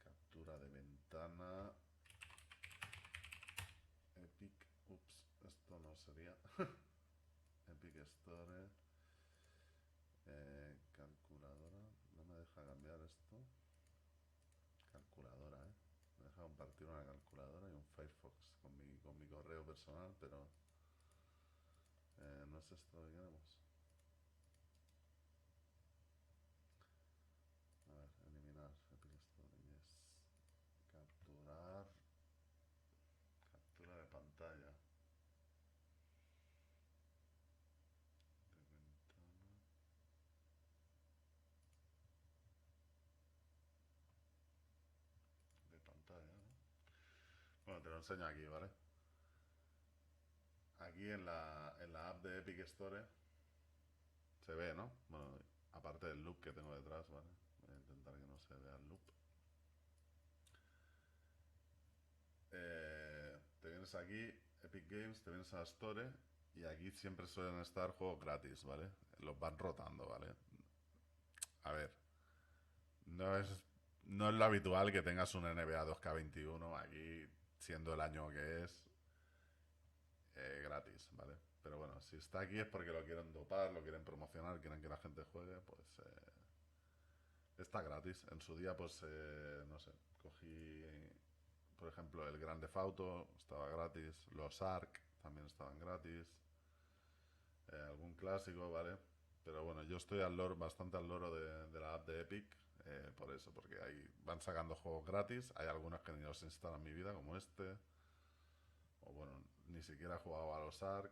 Captura de ventana. Epic, ups, esto no sería. Epic Store. Calculadora, no me deja cambiar esto. Calculadora, me deja compartir una calculadora y un Firefox con mi correo personal, pero no es esto lo que queremos. A ver, eliminar Epic Store, yes. Capturar. Captura de pantalla. De pantalla, ¿no? Bueno, te lo enseño aquí, ¿vale? Aquí en la app de Epic Store se ve, ¿no? Bueno, aparte del loop que tengo detrás, ¿vale? Voy a intentar que no se vea el loop. Te vienes aquí, Epic Games, te vienes a la Store y aquí siempre suelen estar juegos gratis, ¿vale? Los van rotando, ¿vale? A ver, no es lo habitual que tengas un NBA 2K21 aquí, siendo el año que es, gratis, ¿vale? Pero bueno, si está aquí es porque lo quieren dopar, lo quieren promocionar, quieren que la gente juegue, pues está gratis. En su día, pues, no sé, cogí, por ejemplo, el Grand Theft Auto, estaba gratis, los Ark también estaban gratis, algún clásico, ¿vale? Pero bueno, yo estoy bastante al loro de la app de Epic, por eso, porque ahí van sacando juegos gratis, hay algunos que ni los instalan en mi vida, como este, o bueno, ni siquiera he jugado a los Ark,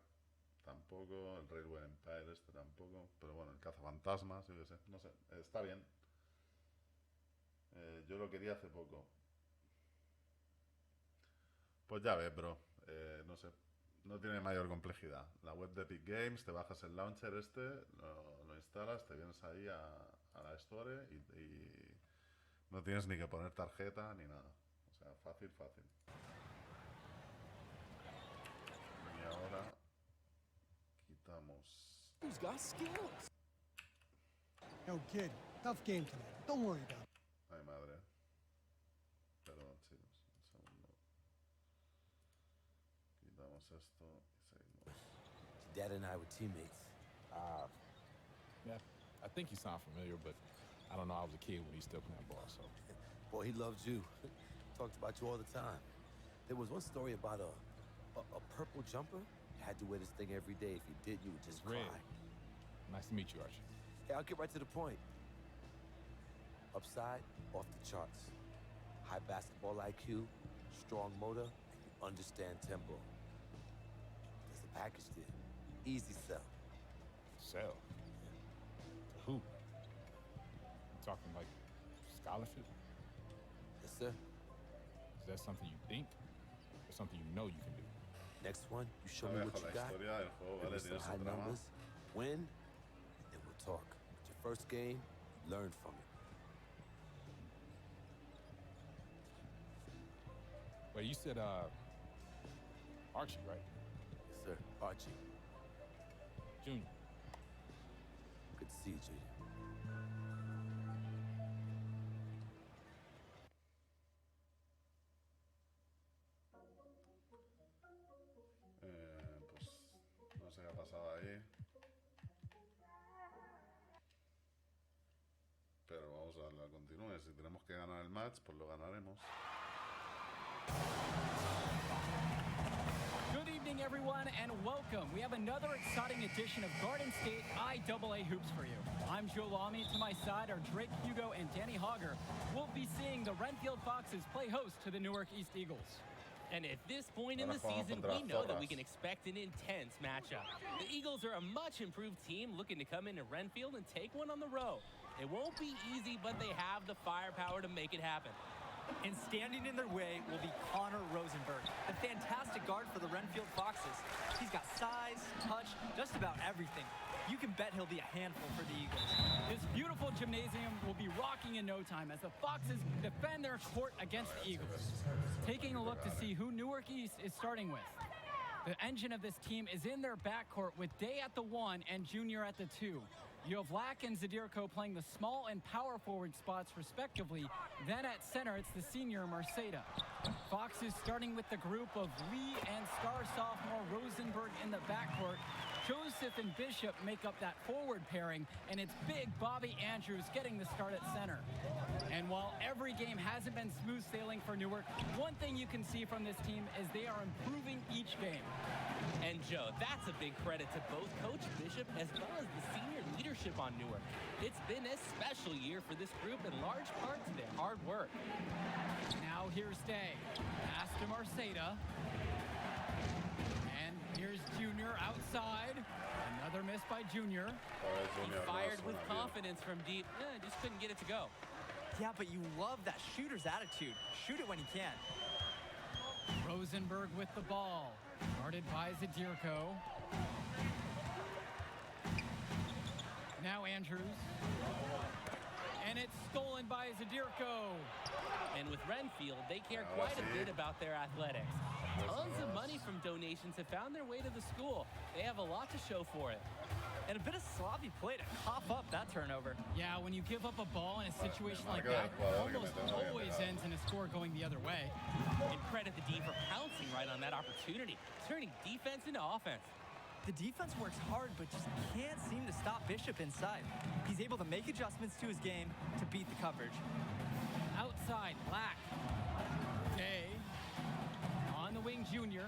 tampoco, el Railway Empire este tampoco, pero bueno, el Cazafantasmas, yo qué sé, no sé, está bien. Yo lo quería hace poco. Pues ya ves, bro, no sé, no tiene mayor complejidad. La web de Epic Games, te bajas el launcher este, lo instalas, te vienes ahí a la Store y no tienes ni que poner tarjeta ni nada. O sea, fácil, fácil. Y ahora quitamos. Who's got skills? Yo, kid, tough game today. Don't worry about it. Ay, madre. Perdón, chicos, un segundo. Quitamos esto y seguimos. Dad and I were teammates. Yeah, I think you sound familiar, but I don't know. I was a kid when he stepped in that ball, so. Boy, he loved you. Talked about you all the time. There was one story about a purple jumper. You had to wear this thing every day. If you did, you would just cry. Nice to meet you, Archie. Hey, I'll get right to the point. Upside, off the charts. High basketball IQ, strong motor, and you understand tempo. There's a package there. Easy sell. Sell? To who? You talking like scholarship? Yes, sir. Is that something you think or something you know you can do? Next one, you show me what you got. Give me some high numbers, win, and then we'll talk. But your first game, learn from it. Wait, you said, Archie, right? Yes, sir. Archie. Junior. Good to see you, Junior. Pues no sé qué ha pasado ahí. Pero vamos a darle a continúe. Si tenemos que ganar el match, pues lo ganaremos. everyone, and welcome. We have another exciting edition of Garden State IAA Hoops for you. I'm Joe Lamy. To my side are Drake Hugo and Danny Hogger. We'll be seeing the Renfield Foxes play host to the Newark East Eagles. And at this point in the season, we know that we can expect an intense matchup. The Eagles are a much improved team looking to come into Renfield and take one on the road. It won't be easy, but they have the firepower to make it happen. And standing in their way will be Connor Rosenberg, the fantastic guard for the Renfield Foxes. He's got size, touch, just about everything. You can bet he'll be a handful for the Eagles. This beautiful gymnasium will be rocking in no time as the Foxes defend their court against the Eagles. Taking a look to see who Newark East is starting with. The engine of this team is in their backcourt with Day at the 1 and Junior at the 2. You have Lack and Zadirko playing the small and power forward spots respectively. Then at center, it's the senior Marceda. Foxes starting with the group of Lee and star sophomore Rosenberg in the backcourt. Joseph and Bishop make up that forward pairing, and it's big Bobby Andrews getting the start at center. And while every game hasn't been smooth sailing for Newark, one thing you can see from this team is they are improving each game. And Joe, that's a big credit to both Coach Bishop as well as the senior leadership on Newark. It's been a special year for this group in large part to their hard work. Now here's Day. Pass to Marceda. And here's Junior outside. Another miss by Junior. He fired with confidence from deep. Just couldn't get it to go. Yeah, but you love that shooter's attitude. Shoot it when he can. Rosenberg with the ball. Guarded by Zadirko. Now Andrews. And it's stolen by Zadirko. And with Renfield, they care quite a bit about their athletics. Tons of money from donations have found their way to the school. They have a lot to show for it. And a bit of sloppy play to cough up that turnover. Yeah, when you give up a ball in a situation like that, it almost always ends in a score going the other way. And credit the D for pouncing right on that opportunity, turning defense into offense. The defense works hard, but just can't seem to stop Bishop inside. He's able to make adjustments to his game to beat the coverage. Outside, Black. Day. On the wing, Junior.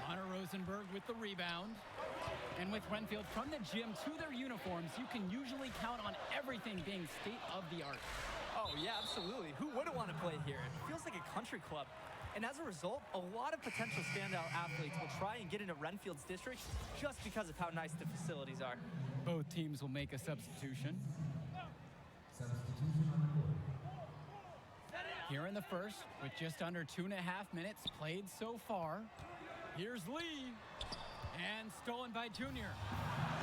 Connor Rosenberg with the rebound. And with Renfield from the gym to their uniforms, you can usually count on everything being state of the art. Oh, yeah, absolutely. Who wouldn't want to play here? It feels like a country club. And as a result, a lot of potential standout athletes will try and get into Renfield's district just because of how nice the facilities are. Both teams will make a substitution. Here in the first, with just under 2.5 minutes played so far, here's Lee. And stolen by Junior.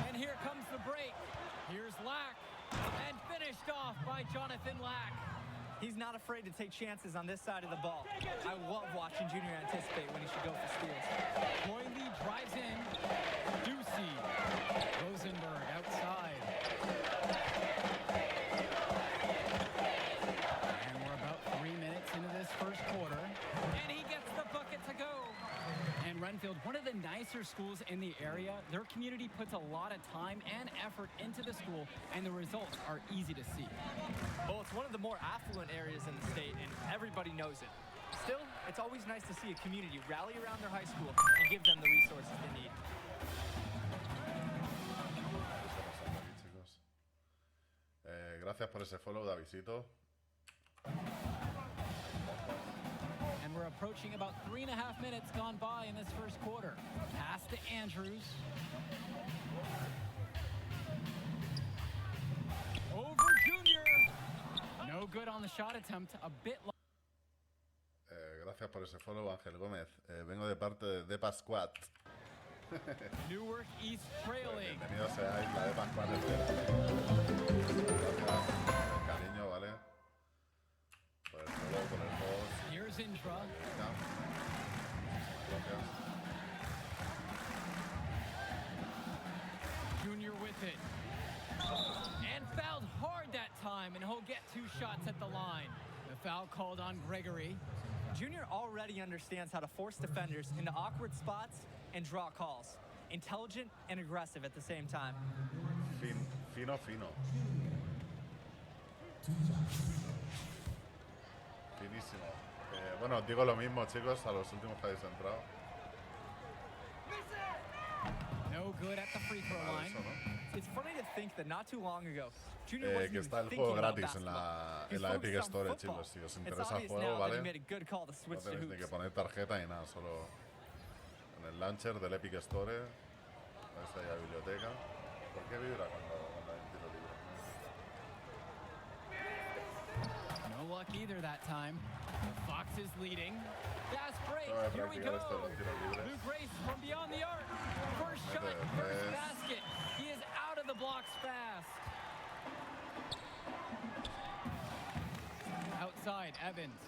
And here comes the break. Here's Lack. And finished off by Jonathan Lack. He's not afraid to take chances on this side of the ball. I love watching Junior anticipate when he should go for steals. Roy Lee drives in. Ducey. Rosenberg outside. And we're about 3 minutes into this first quarter. And he gets the bucket to go. And Renfield, one of the nicer schools in the area, their community puts a lot of time and effort into the school, and the results are easy to see. Well, it's one of the more affluent areas in the state, and everybody knows it. Still, it's always nice to see a community rally around their high school and give them the resources they need. Gracias por ese follow, Davidito. And we're approaching about 3.5 minutes gone by in this first quarter. Pass to Andrews. Over Junior. No good on the shot attempt. A bit long. Gracias por ese follow, Ángel Gómez. Vengo de parte de Pascuat. Newark East trailing. Bienvenidos a Isla de Pascuat. Gracias, cariño, ¿vale? Por el follow, por el post. Here's Intra. Gracias. Junior with it. And fouled hard that time, and he'll get 2 shots at the line. The foul called on Gregory. Junior already understands how to force defenders into awkward spots and draw calls. Intelligent and aggressive at the same time. Fino. Finísimo. Bueno, os digo lo mismo, chicos, a los últimos que habéis entrado. No good at the free throw line. Eso, ¿no? It's funny to think that not too long ago, Junior wasn't Que even está el thinking juego about gratis en basketball. la Epic Store, chicos. Si os interesa el juego, ¿vale? No tenéis ni que poner tarjeta ni nada, solo en el launcher del Epic Store. Esta es la biblioteca. ¿Por qué vibra cuando hay un tiro libre? No luck either that time. The Fox is leading. Fast break. Here we go. Luke Grace from beyond the arc. First shot, first basket. He is out of the blocks fast. Outside, Evans.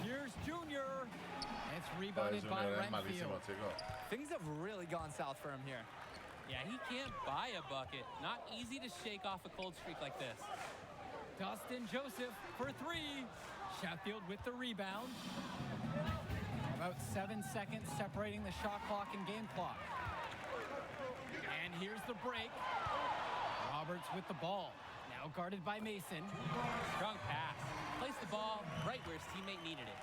Here's Junior. It's rebounded by Renfield. Things have really gone south for him here. Yeah, he can't buy a bucket. Not easy to shake off a cold streak like this. Dustin Joseph for three. Sheffield with the rebound. About 7 seconds separating the shot clock and game clock. And here's the break. Roberts with the ball. Now guarded by Mason. Strong pass. Placed the ball right where his teammate needed it.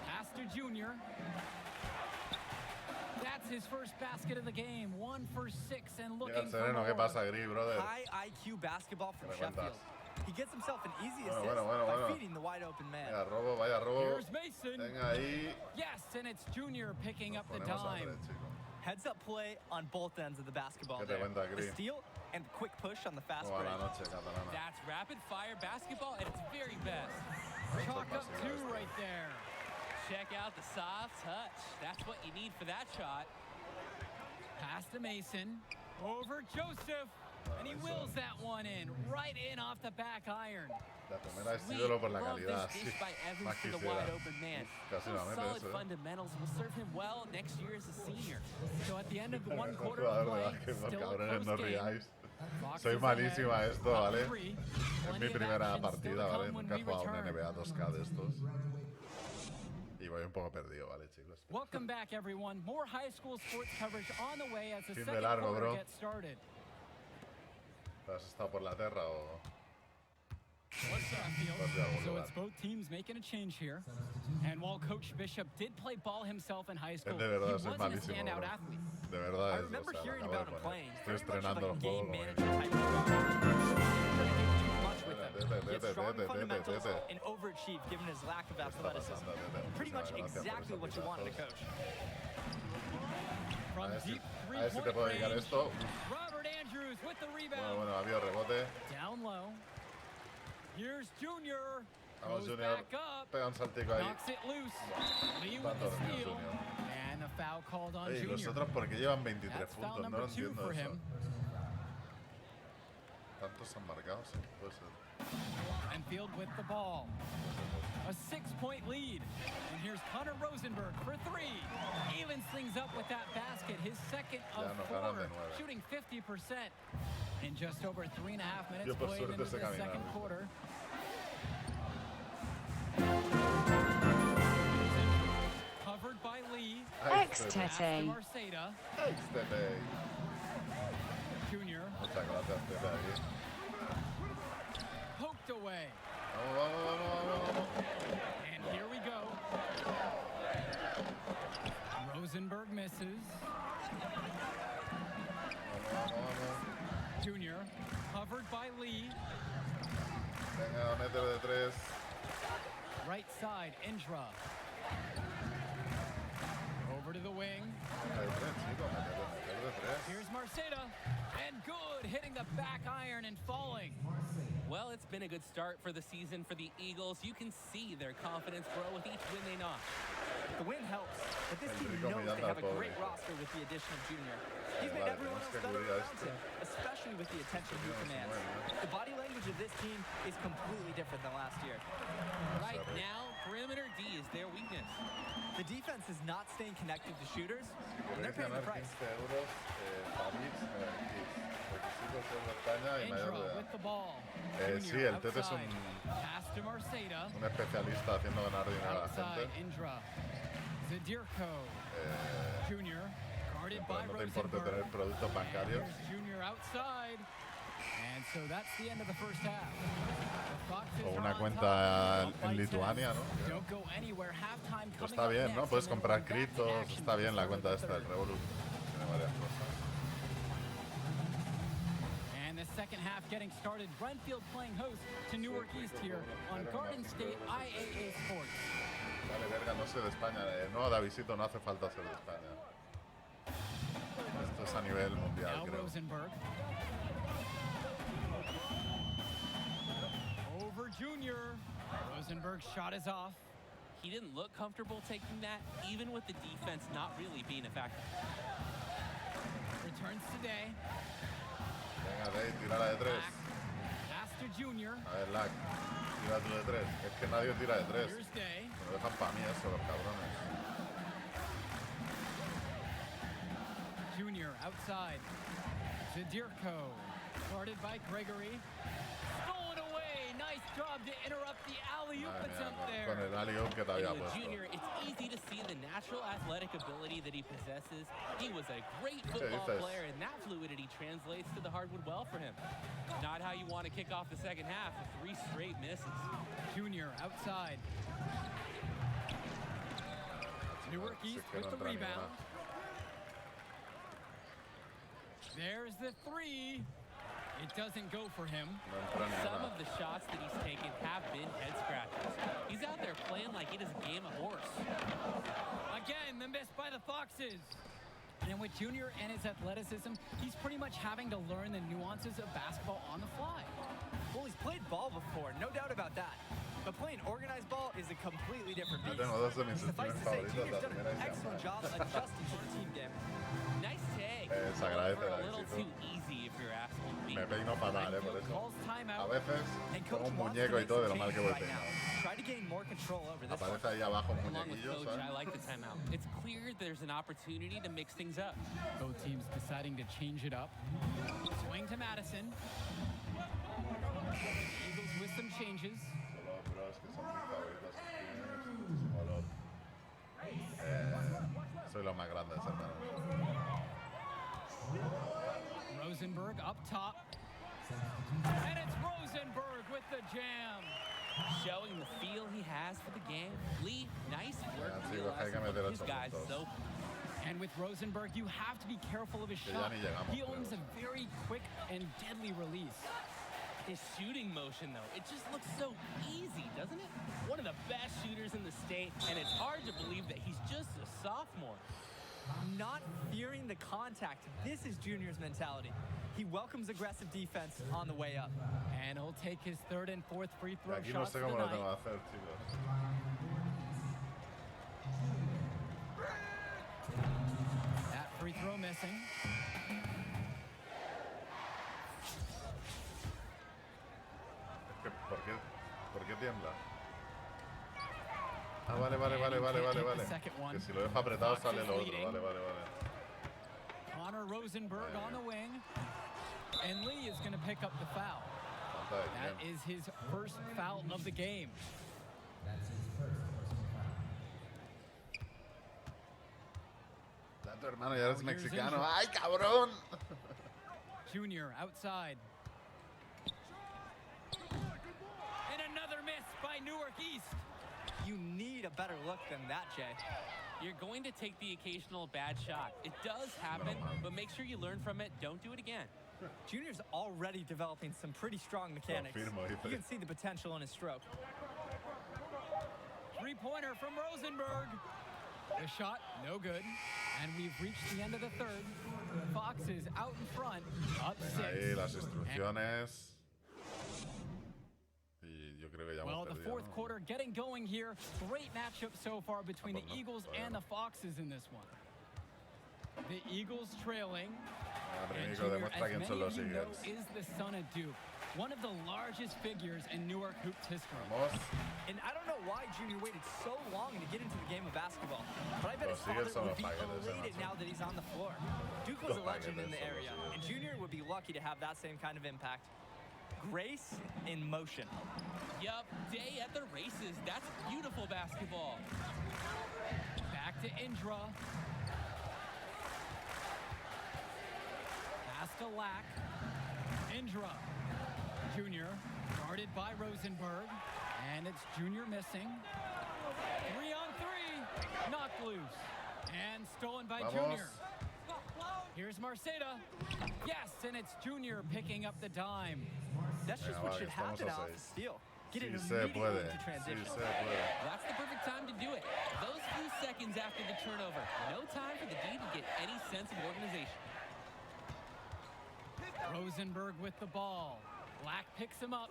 Pass to Junior. That's his first basket of the game. 1 for 6 and looking for more. ¿Qué pasa, Gris, brother? High IQ basketball from Sheffield. He gets himself an easy assist by feeding the wide open man. Vaya robo. Here's Mason. Venga ahí. Yes, and it's Junior picking up the dime. Heads up play on both ends of the basketball there. The steal and the quick push on the fast break. That's rapid fire basketball at its very best. Chalk up 2 right there. Check out the soft touch. That's what you need for that shot. Pass to Mason. Over Joseph. And he wills that one in. Right in off the back iron. Sweet. Love this dish by Evans to the wide open man. Solid fundamentals will serve him well next year as a senior. So at the end of the 1 quarter of play, still a close game. Soy malísima a esto, ¿vale? Es mi primera partida, ¿vale? Nunca he jugado un NBA 2K de estos. Y voy un poco perdido, ¿vale, chicos? Welcome back, everyone. More high school sports coverage on the way as the Fin de second largo, quarter bro. gets started. ¿Has estado por la tierra o...? So it's both teams making a change here. And while Coach Bishop did play ball himself in high school, he wasn't a standout athlete. De verdad, I remember hearing about him playing. Estoy estrenando el juego. Strong fundamentals and overachieved given his lack of athleticism. Pretty much exactly what you wanted to coach. From deep A ver si te puedo dedicar esto. Robert Andrews with the rebound. Bueno, ha habido rebote. Down low. Here's Junior. Vamos, Goes Junior. back up. Pega un saltico ahí. Knocks it loose. Lee with the steal. And a foul called on Oye, Junior. los otros porque llevan 23 That's foul puntos, no number lo 2 entiendo for eso. him. ¿Tantos han marcado? Sí, puede ser. Renfield with the ball. A 6-point lead. And here's Hunter Rosenberg for 3. Evans things up with that basket, his second of 4, shooting 50% in just over 3.5 minutes played into the second quarter. Covered by Lee. Ex-Tete. Marceda. Ex-Tete. Junior. Muchas gracias, Tete, aquí. Poked away. Vamos. And here we go. Rosenberg misses. Vamos. Junior, covered by Lee. Venga, mételo de 3. Right side, Indra. Over to the wing. Here's Marceda. And good, hitting the back iron and falling. Well, it's been a good start for the season for the Eagles. You can see their confidence grow with each win they notch. The win helps, but this team knows they have a great roster with the addition of Junior. He's made everyone else better around him, especially with the attention he commands. The body language of this team is completely different than last year. Right now, perimeter D is their weakness. The defense is not staying connected to shooters, and they're paying the price. Indra with the ball. Sí, el Tete es un especialista haciendo ganar dinero a la gente. Indra. Zadirko. Junior. Guarded by no te importa tener productos bancarios. Junior outside. O una cuenta en Lituania, ¿no? Pues está bien, ¿no? Puedes comprar criptos, está bien la cuenta esta del Revolut. Tiene varias cosas. And the second half getting started. Brentfield playing host to Newark East here on Garden State IAA Sports. Vale, verga, no sé de España. No, Davidito, no hace falta ser de España. Esto es a nivel mundial, now creo. Rosenberg. Over Junior. Rosenberg's shot is off. He didn't look comfortable taking that, even with the defense not really being a factor. Returns today. Venga, Dave, tira la de 3. Pass to Junior. A ver, Lack, tira tú de 3. Es que nadie tira de 3. Here's Day. Me lo dejan para mí eso, los cabrones. Junior outside. Zadirko. Guarded by Gregory. Stolen away. Nice job to interrupt the alley-oop attempt there. Con el alley-oop que te había With puesto. Junior, it's easy to see the natural athletic ability that he possesses. He was a great football player, and that fluidity translates to the hardwood well for him. Not how you want to kick off the second half with 3 straight misses. Junior outside. Newark East with the rebound. There's the 3. It doesn't go for him. Some of the shots that he's taken have been head scratchers. He's out there playing like it is a game of horse. Again, the miss by the Foxes. And with Junior and his athleticism, he's pretty much having to learn the nuances of basketball on the fly. Well, he's played ball before, no doubt about that. But playing organized ball is a completely different beast. Suffice to say, Junior's done an excellent job adjusting to the team game. Nice take. Se agradece, a little too easy if you're asking me. Me peino fatal, por eso. A veces, con un muñeco y todo de lo mal que voy peinado. Aparece ahí abajo un muñequillo, ¿sabes? I like the timeout. It's clear there's an opportunity to mix things up. Both teams deciding to change it up. Swing to Madison. Eagles with some changes. Soy los más grandes, hermano. Rosenberg up top. And it's Rosenberg with the jam. Showing the feel he has for the game. Lee, nice work. His guys so. And with Rosenberg, you have to be careful of his shot. He owns a very quick and deadly release. His shooting motion, though, it just looks so easy, doesn't it? One of the best shooters in the state, and it's hard to believe that he's just a sophomore. Not fearing the contact. This is Junior's mentality. He welcomes aggressive defense on the way up. And he'll take his 3rd and 4th free throw Aquí shots no sé cómo lo tonight. tengo que hacer, chicos. That free throw missing. ¿Por qué tiembla? Ah, vale. Que si lo dejo apretado sale lo otro. Vale. Connor Rosenberg on the wing. And Lee is going to pick up the foul. That is his first foul of the game. Tu hermano ya eres mexicano. ¡Ay, cabrón! Junior outside. And another miss by Newark East. You need a better look than that, Jay. You're going to take the occasional bad shot. It does happen, but make sure you learn from it. Don't do it again. Junior's already developing some pretty strong mechanics. You can see the potential in his stroke. Three-pointer from Rosenberg. The shot, no good. And we've reached the end of the 3rd. Foxes out in front, up 6. Ahí las instrucciones. Y yo creo que ya Well, the 4th quarter getting going here. Great matchup so far between the Eagles and the Foxes in this one. The Eagles trailing. And Junior, as many of you know, is the son of Duke. One of the largest figures in Newark hoops history. And I don't know why Junior waited so long to get into the game of basketball, but I bet his father would be elated now that he's on the floor. Duke was a legend in the area, and Junior would be lucky to have that same kind of impact. Grace in motion. Yup, Day at the races. That's beautiful basketball. Back to Indra. Pass to Lack. Indra. Junior guarded by Rosenberg. And it's Junior missing. 3 on 3. Knocked loose. And stolen by Junior. Here's Marceda. Yes, and it's Junior picking up the dime. That's just what should happen off the steal. Get it Sí immediately into transition. That's the perfect time to do it. Those few seconds after the turnover. No time for the D to get any sense of organization. Rosenberg with the ball. Black picks him up.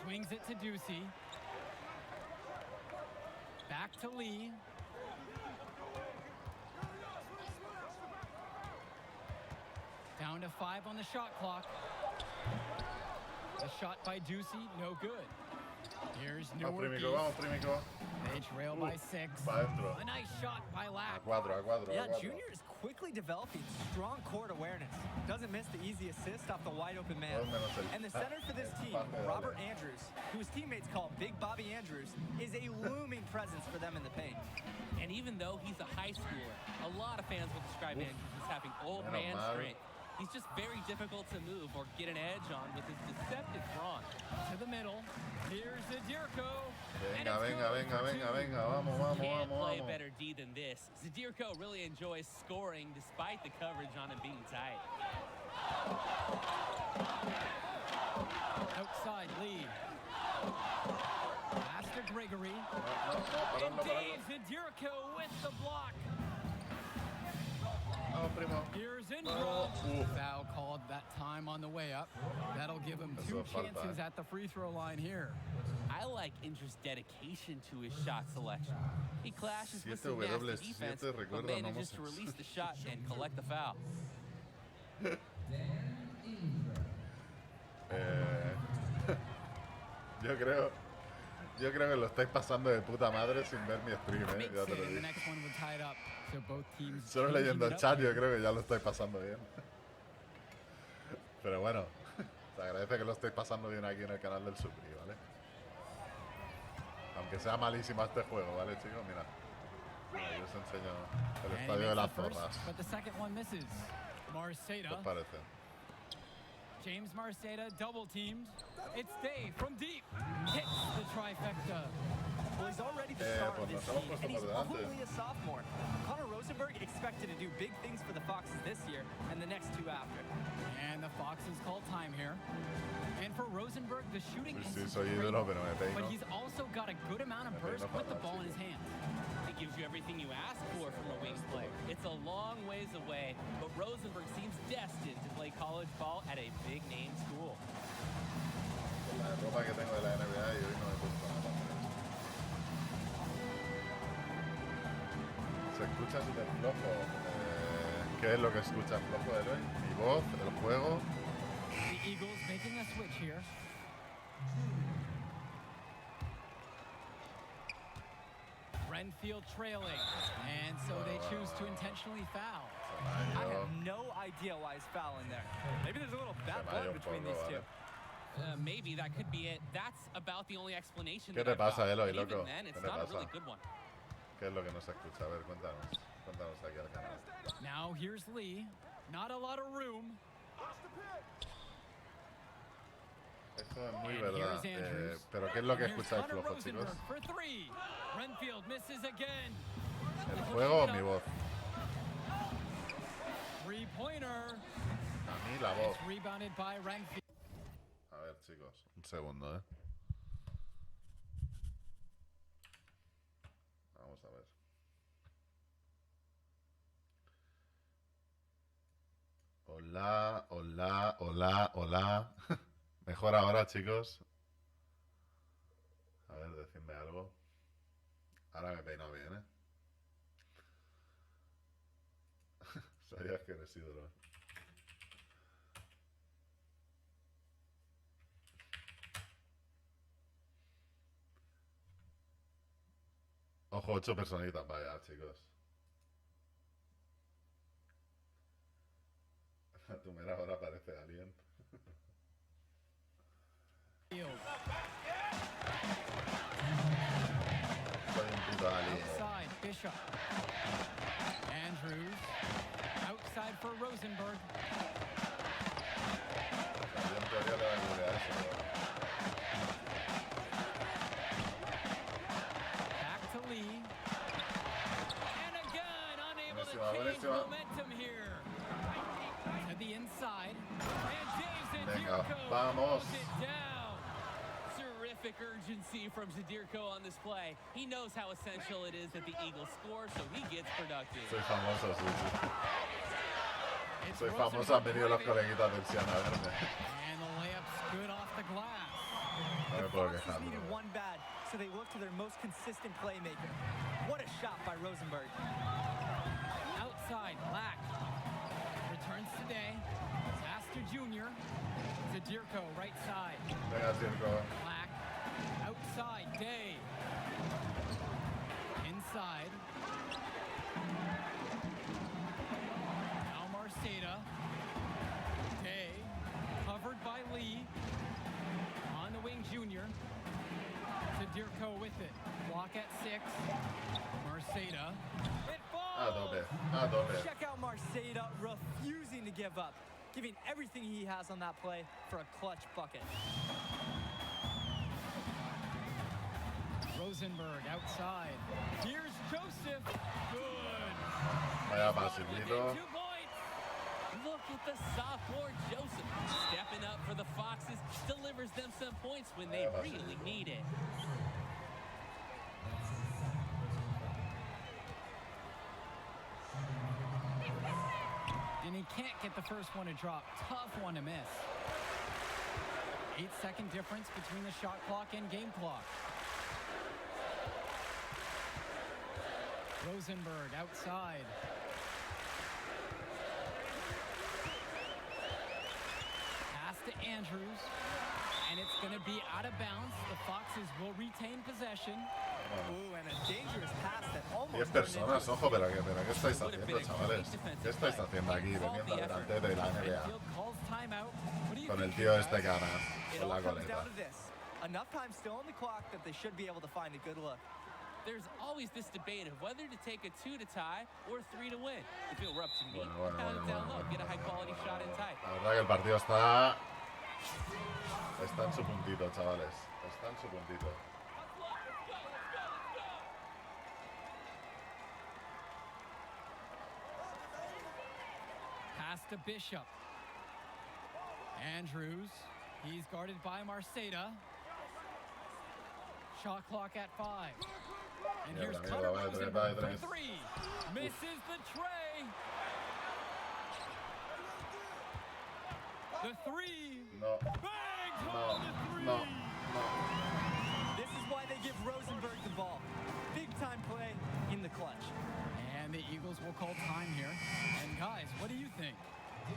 Swings it to Ducey. Back to Lee. Down to 5 on the shot clock. The shot by Ducey, no good. Here's Newark. They trail by 6. A nice shot by Lack. Yeah, Junior is quickly developing strong court awareness. Doesn't miss the easy assist off the wide open man. And the center for this team, Robert Andrews, who his teammates call Big Bobby Andrews, is a looming presence for them in the paint. And even though he's a high schooler, a lot of fans will describe Andrews as having old man strength. He's just very difficult to move or get an edge on with his deceptive brawn. To the middle. Here's Zadirko. Venga, vamos. Can't play better D than this. Zadirko really enjoys scoring despite the coverage on him being tight. Outside Lee. Pass to Gregory. And Dave Zadirko with the block. Here's Indra. Foul called that time on the way up. That'll give him 2 chances at the free throw line here. I like Indra's dedication to his shot selection. He clashes with some nasty defense, but manages to release the shot and collect the foul. Yo creo que lo estáis pasando de puta madre sin ver mi stream, ya te lo digo. Solo leyendo el chat yo creo que ya lo estáis pasando bien. Pero bueno, se agradece que lo estéis pasando bien aquí en el canal del Supri, ¿vale? Aunque sea malísimo este juego, ¿vale, chicos? Mira, yo os enseño el estadio de las zorras. ¿Qué os parece? James Marceda double teamed. It's Dave from deep. Hits the trifecta. Well, he's already the star of this team, and he's only a sophomore. Connor Rosenberg expected to do big things for the Foxes this year and the next 2 after. And the Foxes call time here. And for Rosenberg, the shooting is great, but he's also got a good amount of burst with the ball in his hands. It gives you everything you ask for from a wings player. It's a long ways away, but Rosenberg seems destined to play college ball at a big-name school. La ropa que tengo de la NBA y hoy no me he puesto nada. Se escucha súper flojo. ¿Qué es lo que escuchas flojo, Eloy? Mi voz, el juego. The Eagles making a switch here. Renfield trailing, and so they choose to intentionally foul. I have no idea why he's fouling there. Maybe there's a little bad blood between these two. Maybe that could be it. That's about the only explanation. ¿Qué te pasa, Eloy, loco? Even then, it's not a really good one. ¿Qué es lo que no se escucha? A ver, cuéntanos aquí al canal. Now here's Lee. Not a lot of room. Esto es muy verdad. Pero ¿qué es lo que escucháis flojo, chicos? ¿El juego o mi voz? A mí la voz. A ver, chicos, un segundo, Vamos a ver. Hola. Mejor ahora, chicos. A ver, decidme algo. Ahora me he peinado bien, Sabías que eres ídolo. Ojo, 8 personitas, vaya, chicos. dAtUmErA ahora parece alien. Outside, Bishop. Andrews. backside for Rosenberg. Back to Lee. And again, unable to change momentum here. To the inside. And James Zadirko pulls it down. Terrific urgency from Zadirko on this play. He knows how essential it is that the Eagles score, so he gets productive. Soy famoso, sí. Soy famoso, han venido los coleguitas del Siena a verme. And the layup's good off the glass. No me puedo quejar. Needed one bad, so they look to their most consistent playmaker. What a shot by Rosenberg. Outside, Black. Returns today. Pass to Junior. Zadirko, right side. Venga, Zadirko. Black. Outside, Day. Inside. Now Marceda. Day. Covered by Lee. On the wing, Junior. Zadirko with it. Block at 6. Marceda. It falls! Check out Marceda refusing to give up, giving everything he has on that play for a clutch bucket. Rosenberg outside. Here's Joseph. Good. Vaya pasivito. 2 points. Look at the sophomore Joseph stepping up for the Foxes. Delivers them some points when they really need it. And he can't get the first one to drop. Tough one to miss. 8-second difference between the shot clock and game clock. Rosenberg outside. Pass to Andrews. And it's going to be out of bounds. The Foxes will retain possession. Ooh, and a dangerous pass that almost 10 personas, ojo, pero ¿qué estáis haciendo, chavales? ¿Qué estáis haciendo aquí, veniendo delante de la NBA? Con el tío este ganas, con la coleta. Enough time still on the clock that they should be able to find a good look. There's always this debate of whether to take a 2 to tie or 3 to win. If it were up to me, pound it down low, get a high-quality shot and tie. La verdad que el partido está en su puntito, chavales. Está en su puntito. Pass to Bishop. Andrews. He's guarded by Marceda. Shot clock at 5. And here's Cutter Rosenberg for 3. Misses the tray. The 3. No. Bangs home the 3. No. This is why they give Rosenberg the ball. Big time play in the clutch. And the Eagles will call time here. And guys, what do you think?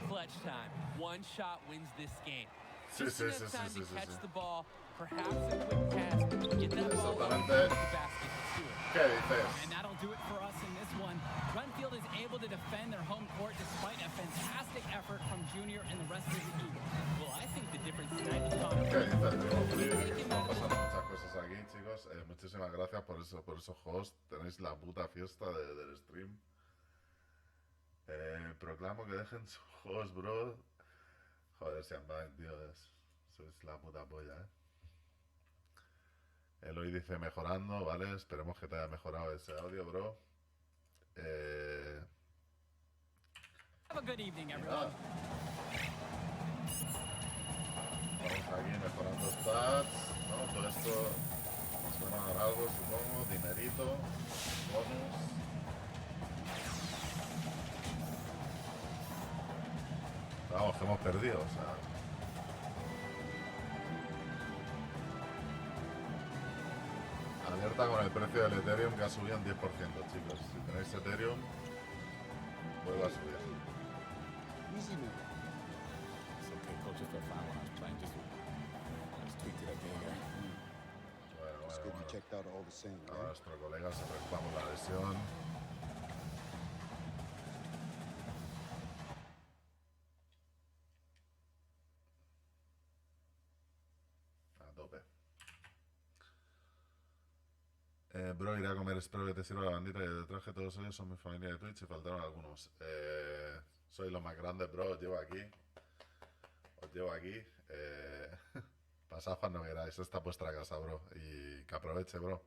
Clutch time. One shot wins this game. Sí, Just sí, enough sí, time sí, to sí, catch sí. the ball, perhaps a quick pass, get that ball up, Exactamente. to the basket. Let's do it. ¿Qué dices? And that'll do it for us in this one. Renfield is able to defend their home court despite a fantastic effort from Junior and the rest of the Eagles. Well, I think the difference tonight is Tom. ¿Qué dices? Están pasando muchas cosas aquí, chicos. Muchísimas gracias por esos hosts. Tenéis la puta fiesta del stream. Proclamo que dejen su host, bro. Joder, Sianbang, tío, sois la puta polla, Eloy dice mejorando, ¿vale? Esperemos que te haya mejorado ese audio, bro. Have a good evening, everyone. Vamos aquí mejorando stats, ¿no? Todo esto nos va a dar algo, supongo. Dinerito, bonus. Vamos, que hemos perdido, o sea. Alerta con el precio del Ethereum que ha subido un 10%, chicos. Si tenéis Ethereum, vuelve a subir. It's okay, coach, just a finalized plan. Just tweak it again here. A nuestro colega se preocupamos la lesión. A tope. Bro, iré a comer, espero que te sirva la bandita y de traje. Todos ellos son mi familia de Twitch y faltaron algunos. Soy lo más grande, bro. Os llevo aquí. Pasad cuando queráis. Esta es vuestra casa, bro. Y que aproveche, bro.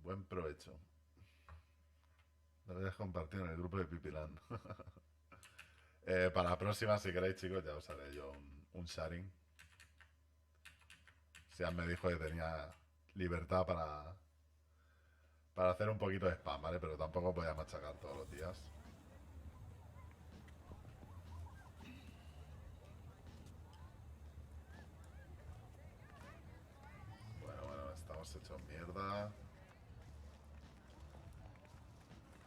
Buen provecho. Lo voy a compartir en el grupo de Pipiland. Para la próxima, si queréis, chicos, ya os haré yo un sharing. Sian me dijo que tenía libertad para hacer un poquito de spam, ¿vale? Pero tampoco voy a machacar todos los días. Bueno, estamos hechos mierda.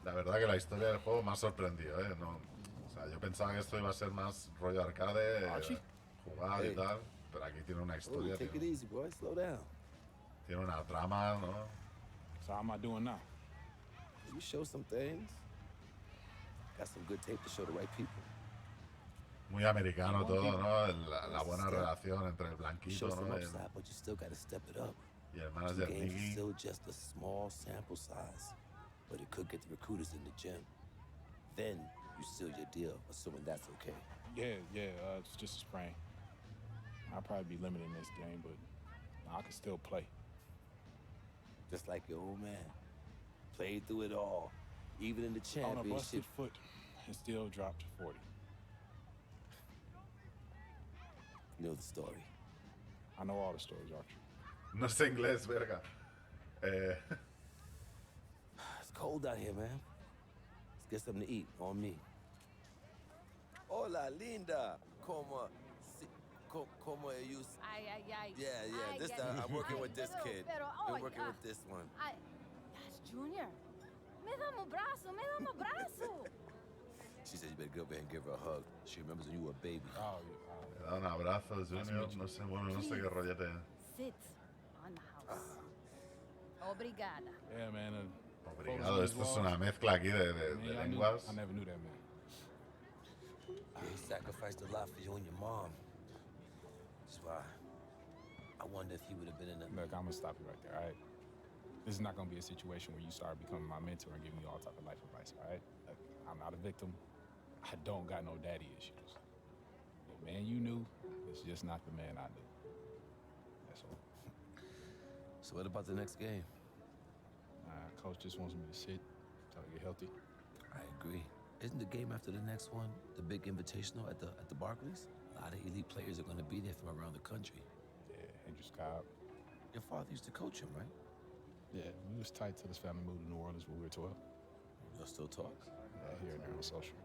La verdad que la historia del juego me ha sorprendido, ¿eh? No, o sea, yo pensaba que esto iba a ser más rollo arcade, jugar y tal, pero aquí tiene una historia, tiene una trama, ¿no? So how am I doing now? You show some things. Got some good tape to show the right people. Muy americano todo, ¿no? La buena relación entre el blanquito, ¿no? Y el manager Nicky. Still just a small sample size, but it could get the recruiters in the gym. Then you seal your deal, assuming that's okay. Yeah, it's just a sprain. I'll probably be limited in this game, but I can still play. Just like your old man. Played through it all, even in the championship. On a busted foot, and still dropped 40. You know the story. I know all the stories, Archie. No sé inglés, verga. It's cold out here, man. Let's get something to eat on me. Hola, linda. Como ellos. Ay. Yeah. This time I'm working with this kid. I'm working with this one. Junior, me dá um braço. She said you better go over and give her a hug. She remembers when you were a baby. Me da un abrazo, Junior. No sé qué rollete. Sit on the house. Obrigada. Yeah, man. Obrigado, esto es una mezcla aquí de lenguas. I never knew that, man. He sacrificed a lot for you and your mom. That's why I wonder if he would have been in the... Look, I'm gonna stop you right there, all right? This is not gonna be a situation where you start becoming my mentor and giving me all type of life advice, all right? Look, I'm not a victim. I don't got no daddy issues. The man you knew is just not the man I knew. That's all. So what about the next game? Coach just wants me to sit until I get healthy. I agree. Isn't the game after the next one the big invitational at the Barclays? A lot of elite players are going to be there from around the country. Yeah, Hendrix Cobb. Your father used to coach him, right? Yeah, we was tight till his family moved to New Orleans when we were 12. Y'all still talk? Yeah, here and there on social.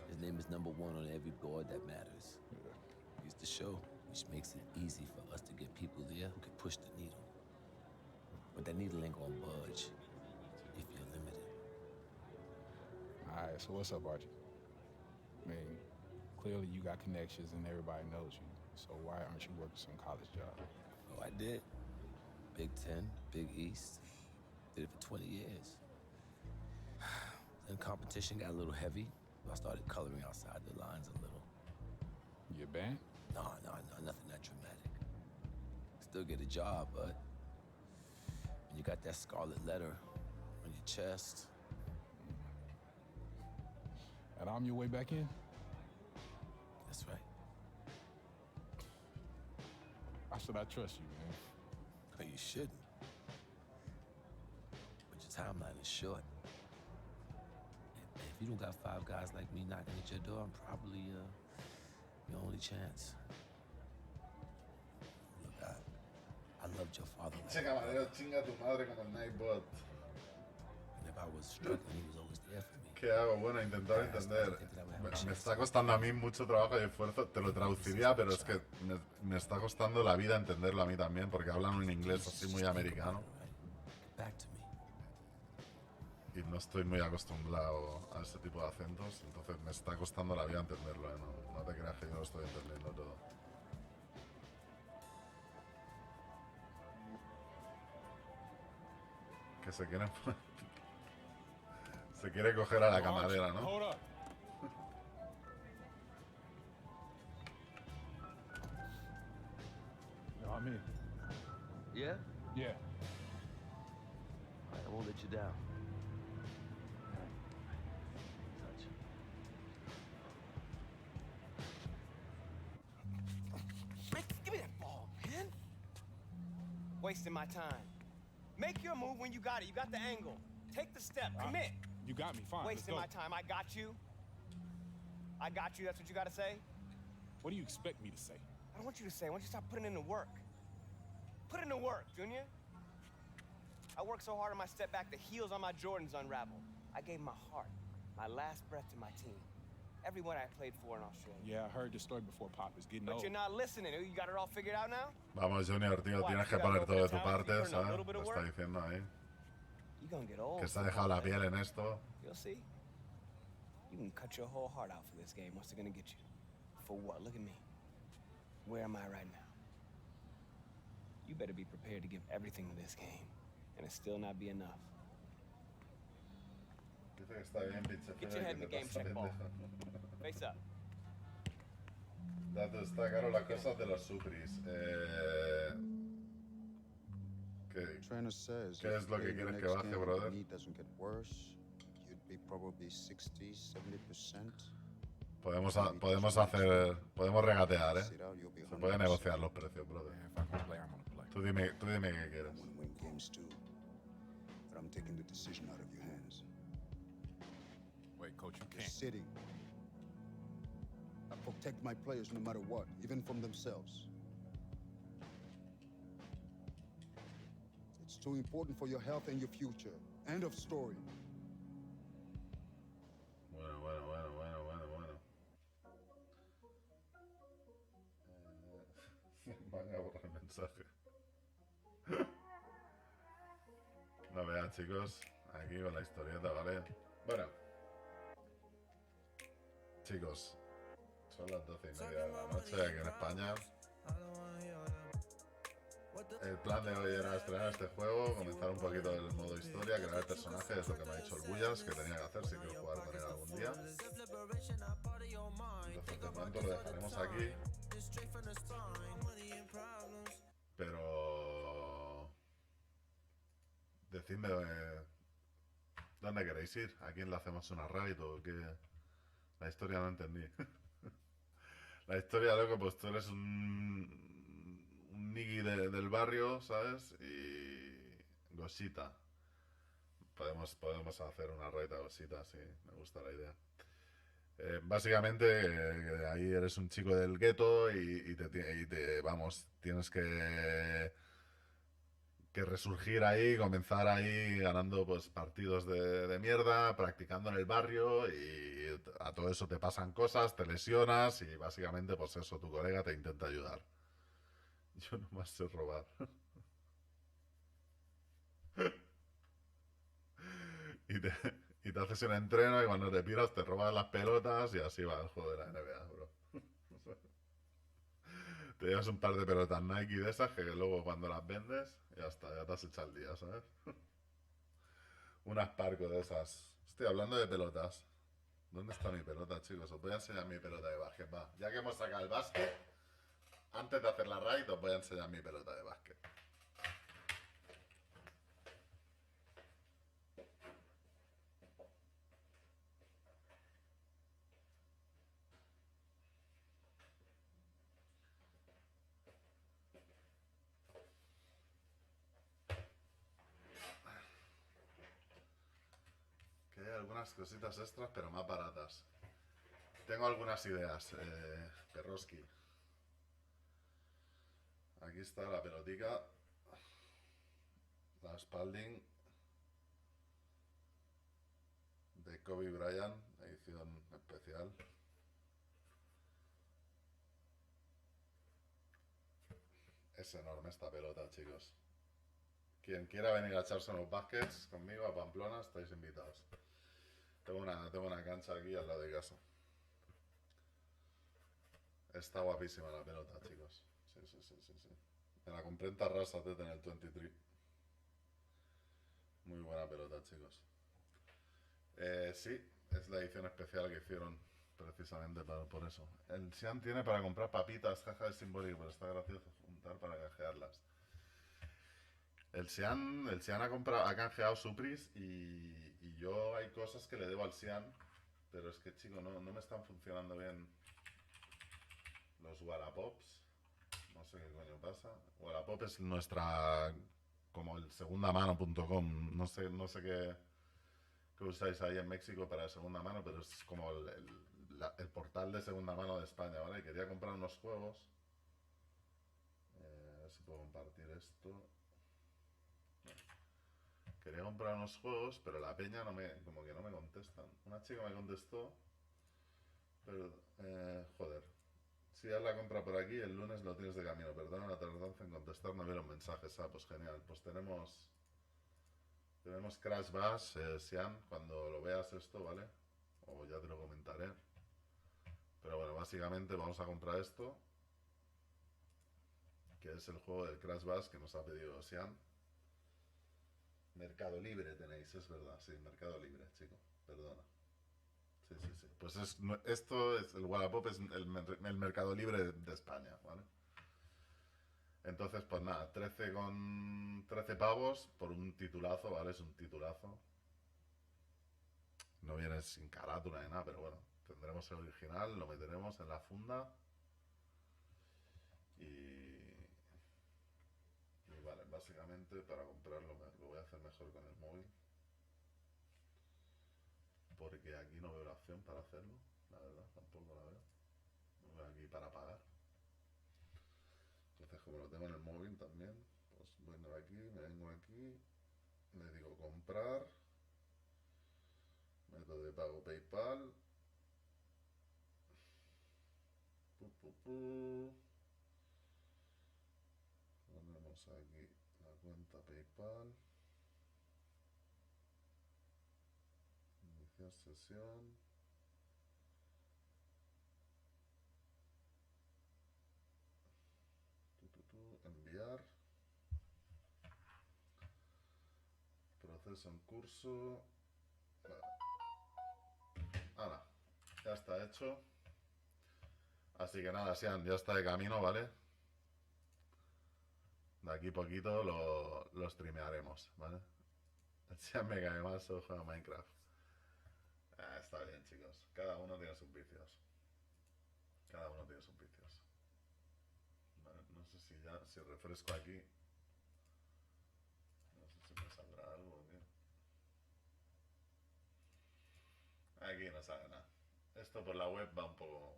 His name is number one on every board that matters. Yeah. He's the show, which makes it easy for us to get people there who can push the needle. But that needle ain't gonna budge if you're limited. All right, so what's up, Archie? I mean, clearly you got connections and everybody knows you. So why aren't you working some college job? Oh, I did. Big Ten, Big East. Did it for 20 years. Then competition got a little heavy. I started coloring outside the lines a little. You a band? No, nothing that dramatic. Still get a job, but when you got that scarlet letter on your chest. And I'm your way back in? That's right. Why should I trust you, man? Well, you shouldn't. But your timeline is short. And if you don't got 5 guys like me knocking at your door, I'm probably your only chance. Look, I loved your father. Che camarero, chinga tu madre como el Nightbot. And if I was struggling, he was always there for me. ¿Qué hago? Bueno, intentar entender. Me está costando a mí mucho trabajo y esfuerzo. Te lo traduciría, pero es que me está costando la vida entenderlo a mí también, porque hablan un inglés así muy americano. Y no estoy muy acostumbrado a ese tipo de acentos, entonces me está costando la vida entenderlo, ¿eh? No te creas que yo lo estoy entendiendo todo. Que se quieren... Se quiere coger a la camarera, ¿no? Hold up. No, I'm in. Yeah? Yeah. I won't let you down. wasting my time. Make your move when you got it. You got the angle. Take the step. Commit. You got me. Fine. Wasting my time. I got you. I got you. That's what you got to say? What do you expect me to say? I don't want you to say. I want you to stop putting in the work. Put in the work, Junior. I worked so hard on my step back, the heels on my Jordans unraveled. I gave my heart, my last breath to my team. Everyone I played for in Australia. Yeah, I heard the story before, Pop. It's getting old. But you're not listening. You got it all figured out now? Vamos, Junior, tío, tienes que poner todo de tu parte, ¿sabes? Lo está diciendo ahí. Que se ha dejado la piel en esto. You'll see. You can cut your whole heart out for this game. What's it gonna get you? For what? Look at me. Where am I right now? You better be prepared to give everything to this game, and it still not be enough. Dice que está bien, pinche. Get your head in the game, check ball. Face up. Dato, está claro las cosas de los supris. ¿Qué es lo que quieres que baje, brother? Podemos regatear, ¿eh? Se puede negociar los precios, brother. Tú dime qué quieres. Wait, coach, you can't. Sitting. I protect my players no matter what, even from themselves. It's too important for your health and your future. End of story. Bueno. Van a borrar el mensaje. No vean, chicos, aquí con la historieta, ¿vale? Bueno, chicos, son las 12:30 de la noche aquí en España. El plan de hoy era estrenar este juego, comenzar un poquito del modo historia, crear el personaje, es lo que me ha dicho el Buyas, que tenía que hacer si quiero jugar con él algún día. Entonces, de momento lo dejaremos aquí. Pero... decidme dónde queréis ir, a quién le hacemos una raid o qué... La historia no entendí. La historia, loco, pues tú eres un nigui del barrio, ¿sabes? Y... Gosita. Podemos hacer una raid a Gosita, sí, me gusta la idea. Básicamente, ahí eres un chico del gueto y vamos, tienes que resurgir ahí, comenzar ahí ganando pues partidos de mierda, practicando en el barrio y a todo eso te pasan cosas, te lesionas y básicamente pues eso, tu colega te intenta ayudar. Yo nomás sé robar. Y te haces un entreno y cuando te piras te robas las pelotas y así va el juego de la NBA, bro. Te llevas un par de pelotas Nike de esas que luego cuando las vendes ya está, ya te has echado el día, ¿sabes? Unas Parco de esas. Estoy hablando de pelotas. ¿Dónde está mi pelota, chicos? Os voy a enseñar mi pelota de básquet, va. Ya que hemos sacado el básquet, antes de hacer la raid os voy a enseñar mi pelota de básquet. Algunas cositas extras, pero más baratas. Tengo algunas ideas, Perroski. Aquí está la pelotica, la Spalding de Kobe Bryant, edición especial. Es enorme esta pelota, chicos. Quien quiera venir a echarse unos baskets conmigo a Pamplona, estáis invitados. Tengo una cancha aquí al lado de casa. Está guapísima la pelota, chicos. Sí. Me la compré en Tarrasa en el 23. Muy buena pelota, chicos. Sí, es la edición especial que hicieron precisamente por eso. El Xian tiene para comprar papitas, caja de simbólico, pero está gracioso juntar para canjearlas. El Xian ha canjeado Supris y yo hay cosas que le debo al Xian, pero es que, chico, no me están funcionando bien los Warapops. No sé qué coño pasa. Wallapop es nuestra... como el segundamano.com. No sé qué usáis ahí en México para segunda mano, pero es como el portal de segunda mano de España, ¿vale? Y quería comprar unos juegos. A ver si puedo compartir esto. Quería comprar unos juegos, pero la peña como que no me contestan. Una chica me contestó, pero, joder. Si haz la compra por aquí, el lunes lo tienes de camino. Perdona la tardanza en contestar, no veo los mensajes. Ah, pues genial. Pues tenemos Crash Bash, Sian, cuando lo veas esto, ¿vale? O ya te lo comentaré. Pero bueno, básicamente vamos a comprar esto, que es el juego del Crash Bash que nos ha pedido Sian. Mercado Libre tenéis, es verdad, sí, Mercado Libre, chico, perdona. Sí. Pues esto es, el Wallapop es el Mercado Libre de España, ¿vale? Entonces, pues nada, 13 pavos por un titulazo, ¿vale? Es un titulazo. No viene sin carátula ni nada, pero bueno, tendremos el original, lo meteremos en la funda. Y vale, básicamente para comprarlo lo voy a hacer mejor con el móvil. Porque aquí no veo la opción para hacerlo, la verdad, tampoco la veo. No veo aquí para pagar. Entonces, como lo tengo en el móvil también, pues vengo aquí, me vengo aquí, le digo comprar, método de pago PayPal, ponemos aquí la cuenta PayPal, iniciar sesión, enviar, proceso en curso. Ahora, ya está hecho. Así que nada, Sian, ya está de camino, ¿vale? De aquí poquito lo streamearemos, ¿vale? Sian me cae más, solo juega Minecraft. Está bien, chicos. Cada uno tiene sus vicios. Cada uno tiene sus vicios. Vale, no sé si refresco aquí. No sé si me saldrá algo o qué. Aquí no sale nada. Esto por la web va un poco...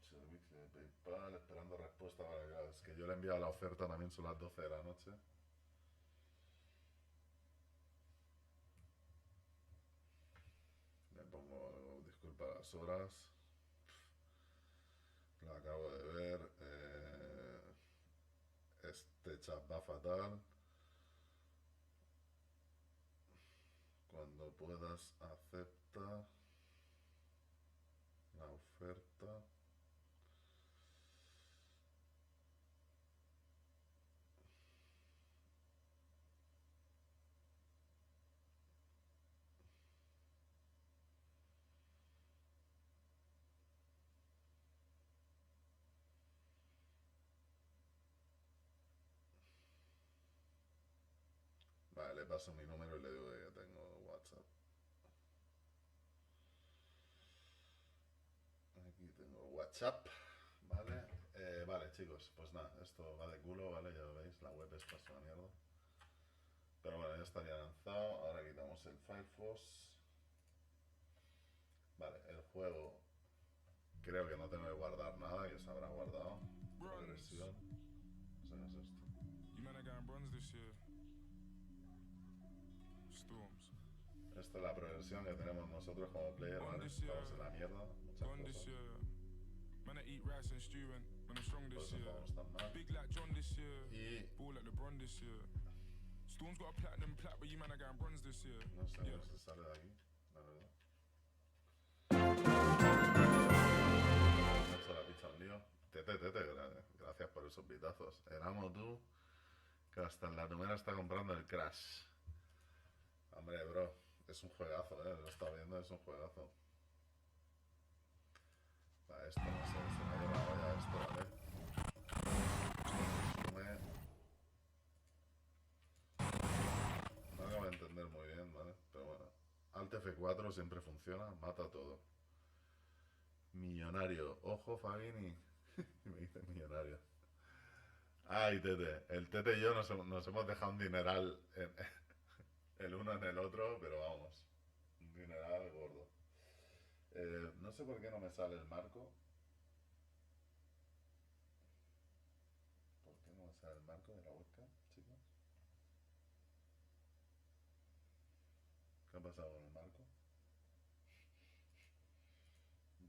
Servicio de PayPal, esperando respuesta. Vale, claro, es que yo le he enviado la oferta también, son las 12 de la noche. Le pongo disculpa las horas. Lo acabo de ver. Este chat va fatal. Cuando puedas, acepta la oferta. Vale, le paso mi número y le digo que tengo WhatsApp. Aquí tengo WhatsApp, ¿vale? Vale, chicos, pues nada, esto va de culo, ¿vale? Ya lo veis, la web está una mierda. Pero bueno, ya estaría lanzado. Ahora quitamos el Firefox. Vale, el juego creo que no tengo que guardar nada, que se habrá guardado. Progresión. No sé qué es esto. Esta es la progresión que tenemos nosotros como player, ¿vale? Estamos en la mierda, muchas cosas. Por eso jugamos tan mal. Y... no sé cómo se sale de aquí, la verdad. Me he hecho la picha un lío. Tete, gracias por esos bitazos. Éramos tú, que hasta en la dAtUmErA está comprando el Crash. Hombre, bro, es un juegazo, lo he estado viendo, es un juegazo. Va, esto no sé, se me ha ido la olla esto, ¿vale? No acabo de entender muy bien, ¿vale? Pero bueno, Alt F4 siempre funciona, mata todo. Millonario. Ojo, Fabini. Me dice millonario. Ay, Tete. El Tete y yo nos hemos dejado un dineral el uno en el otro, pero vamos. Un dineral gordo. No sé por qué no me sale el marco. ¿Por qué no me sale el marco de la webcam, chicos? ¿Qué ha pasado con el marco?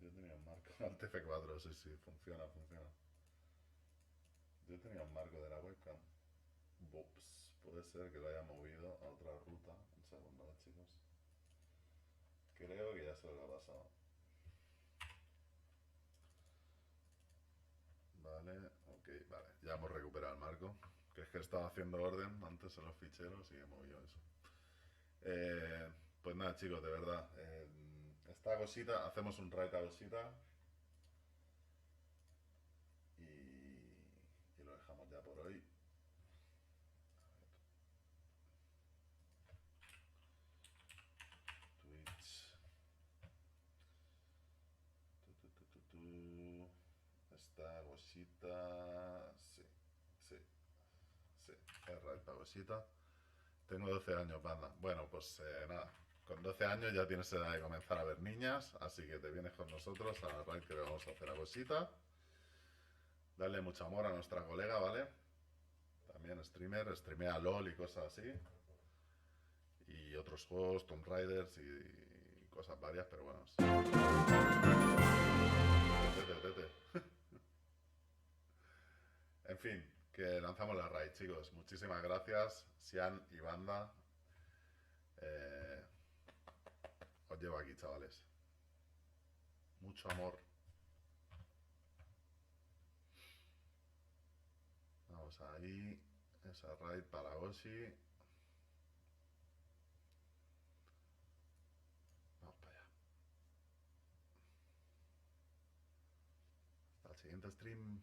Yo tenía un marco. Alt F4, sí, funciona. Yo tenía un marco de la webcam. Bops. Puede ser que lo haya movido a otra ruta. Un segundo, chicos. Creo que ya se lo ha pasado. Vale, ok, vale. Ya hemos recuperado el marco. Que es que estaba haciendo orden antes en los ficheros y he movido eso. Pues nada, chicos, de verdad. Esta cosita, hacemos un raid a cosita. Y lo dejamos ya por hoy. Twitch. Esta cosita. Sí. Es raid para cosita. Tengo 12 años, banda. Bueno, pues nada. Con 12 años ya tienes edad de comenzar a ver niñas, así que te vienes con nosotros a la raid que le vamos a hacer a cosita. Dale mucho amor a nuestra colega, ¿vale? También streamea LOL y cosas así. Y otros juegos, Tomb Raiders y cosas varias, pero bueno. Tete. En fin, que lanzamos la raid, chicos. Muchísimas gracias, Sian y banda. Os llevo aquí, chavales. Mucho amor. Vamos ahí. Esa raid para Oshi. Vamos para allá. Hasta el siguiente stream.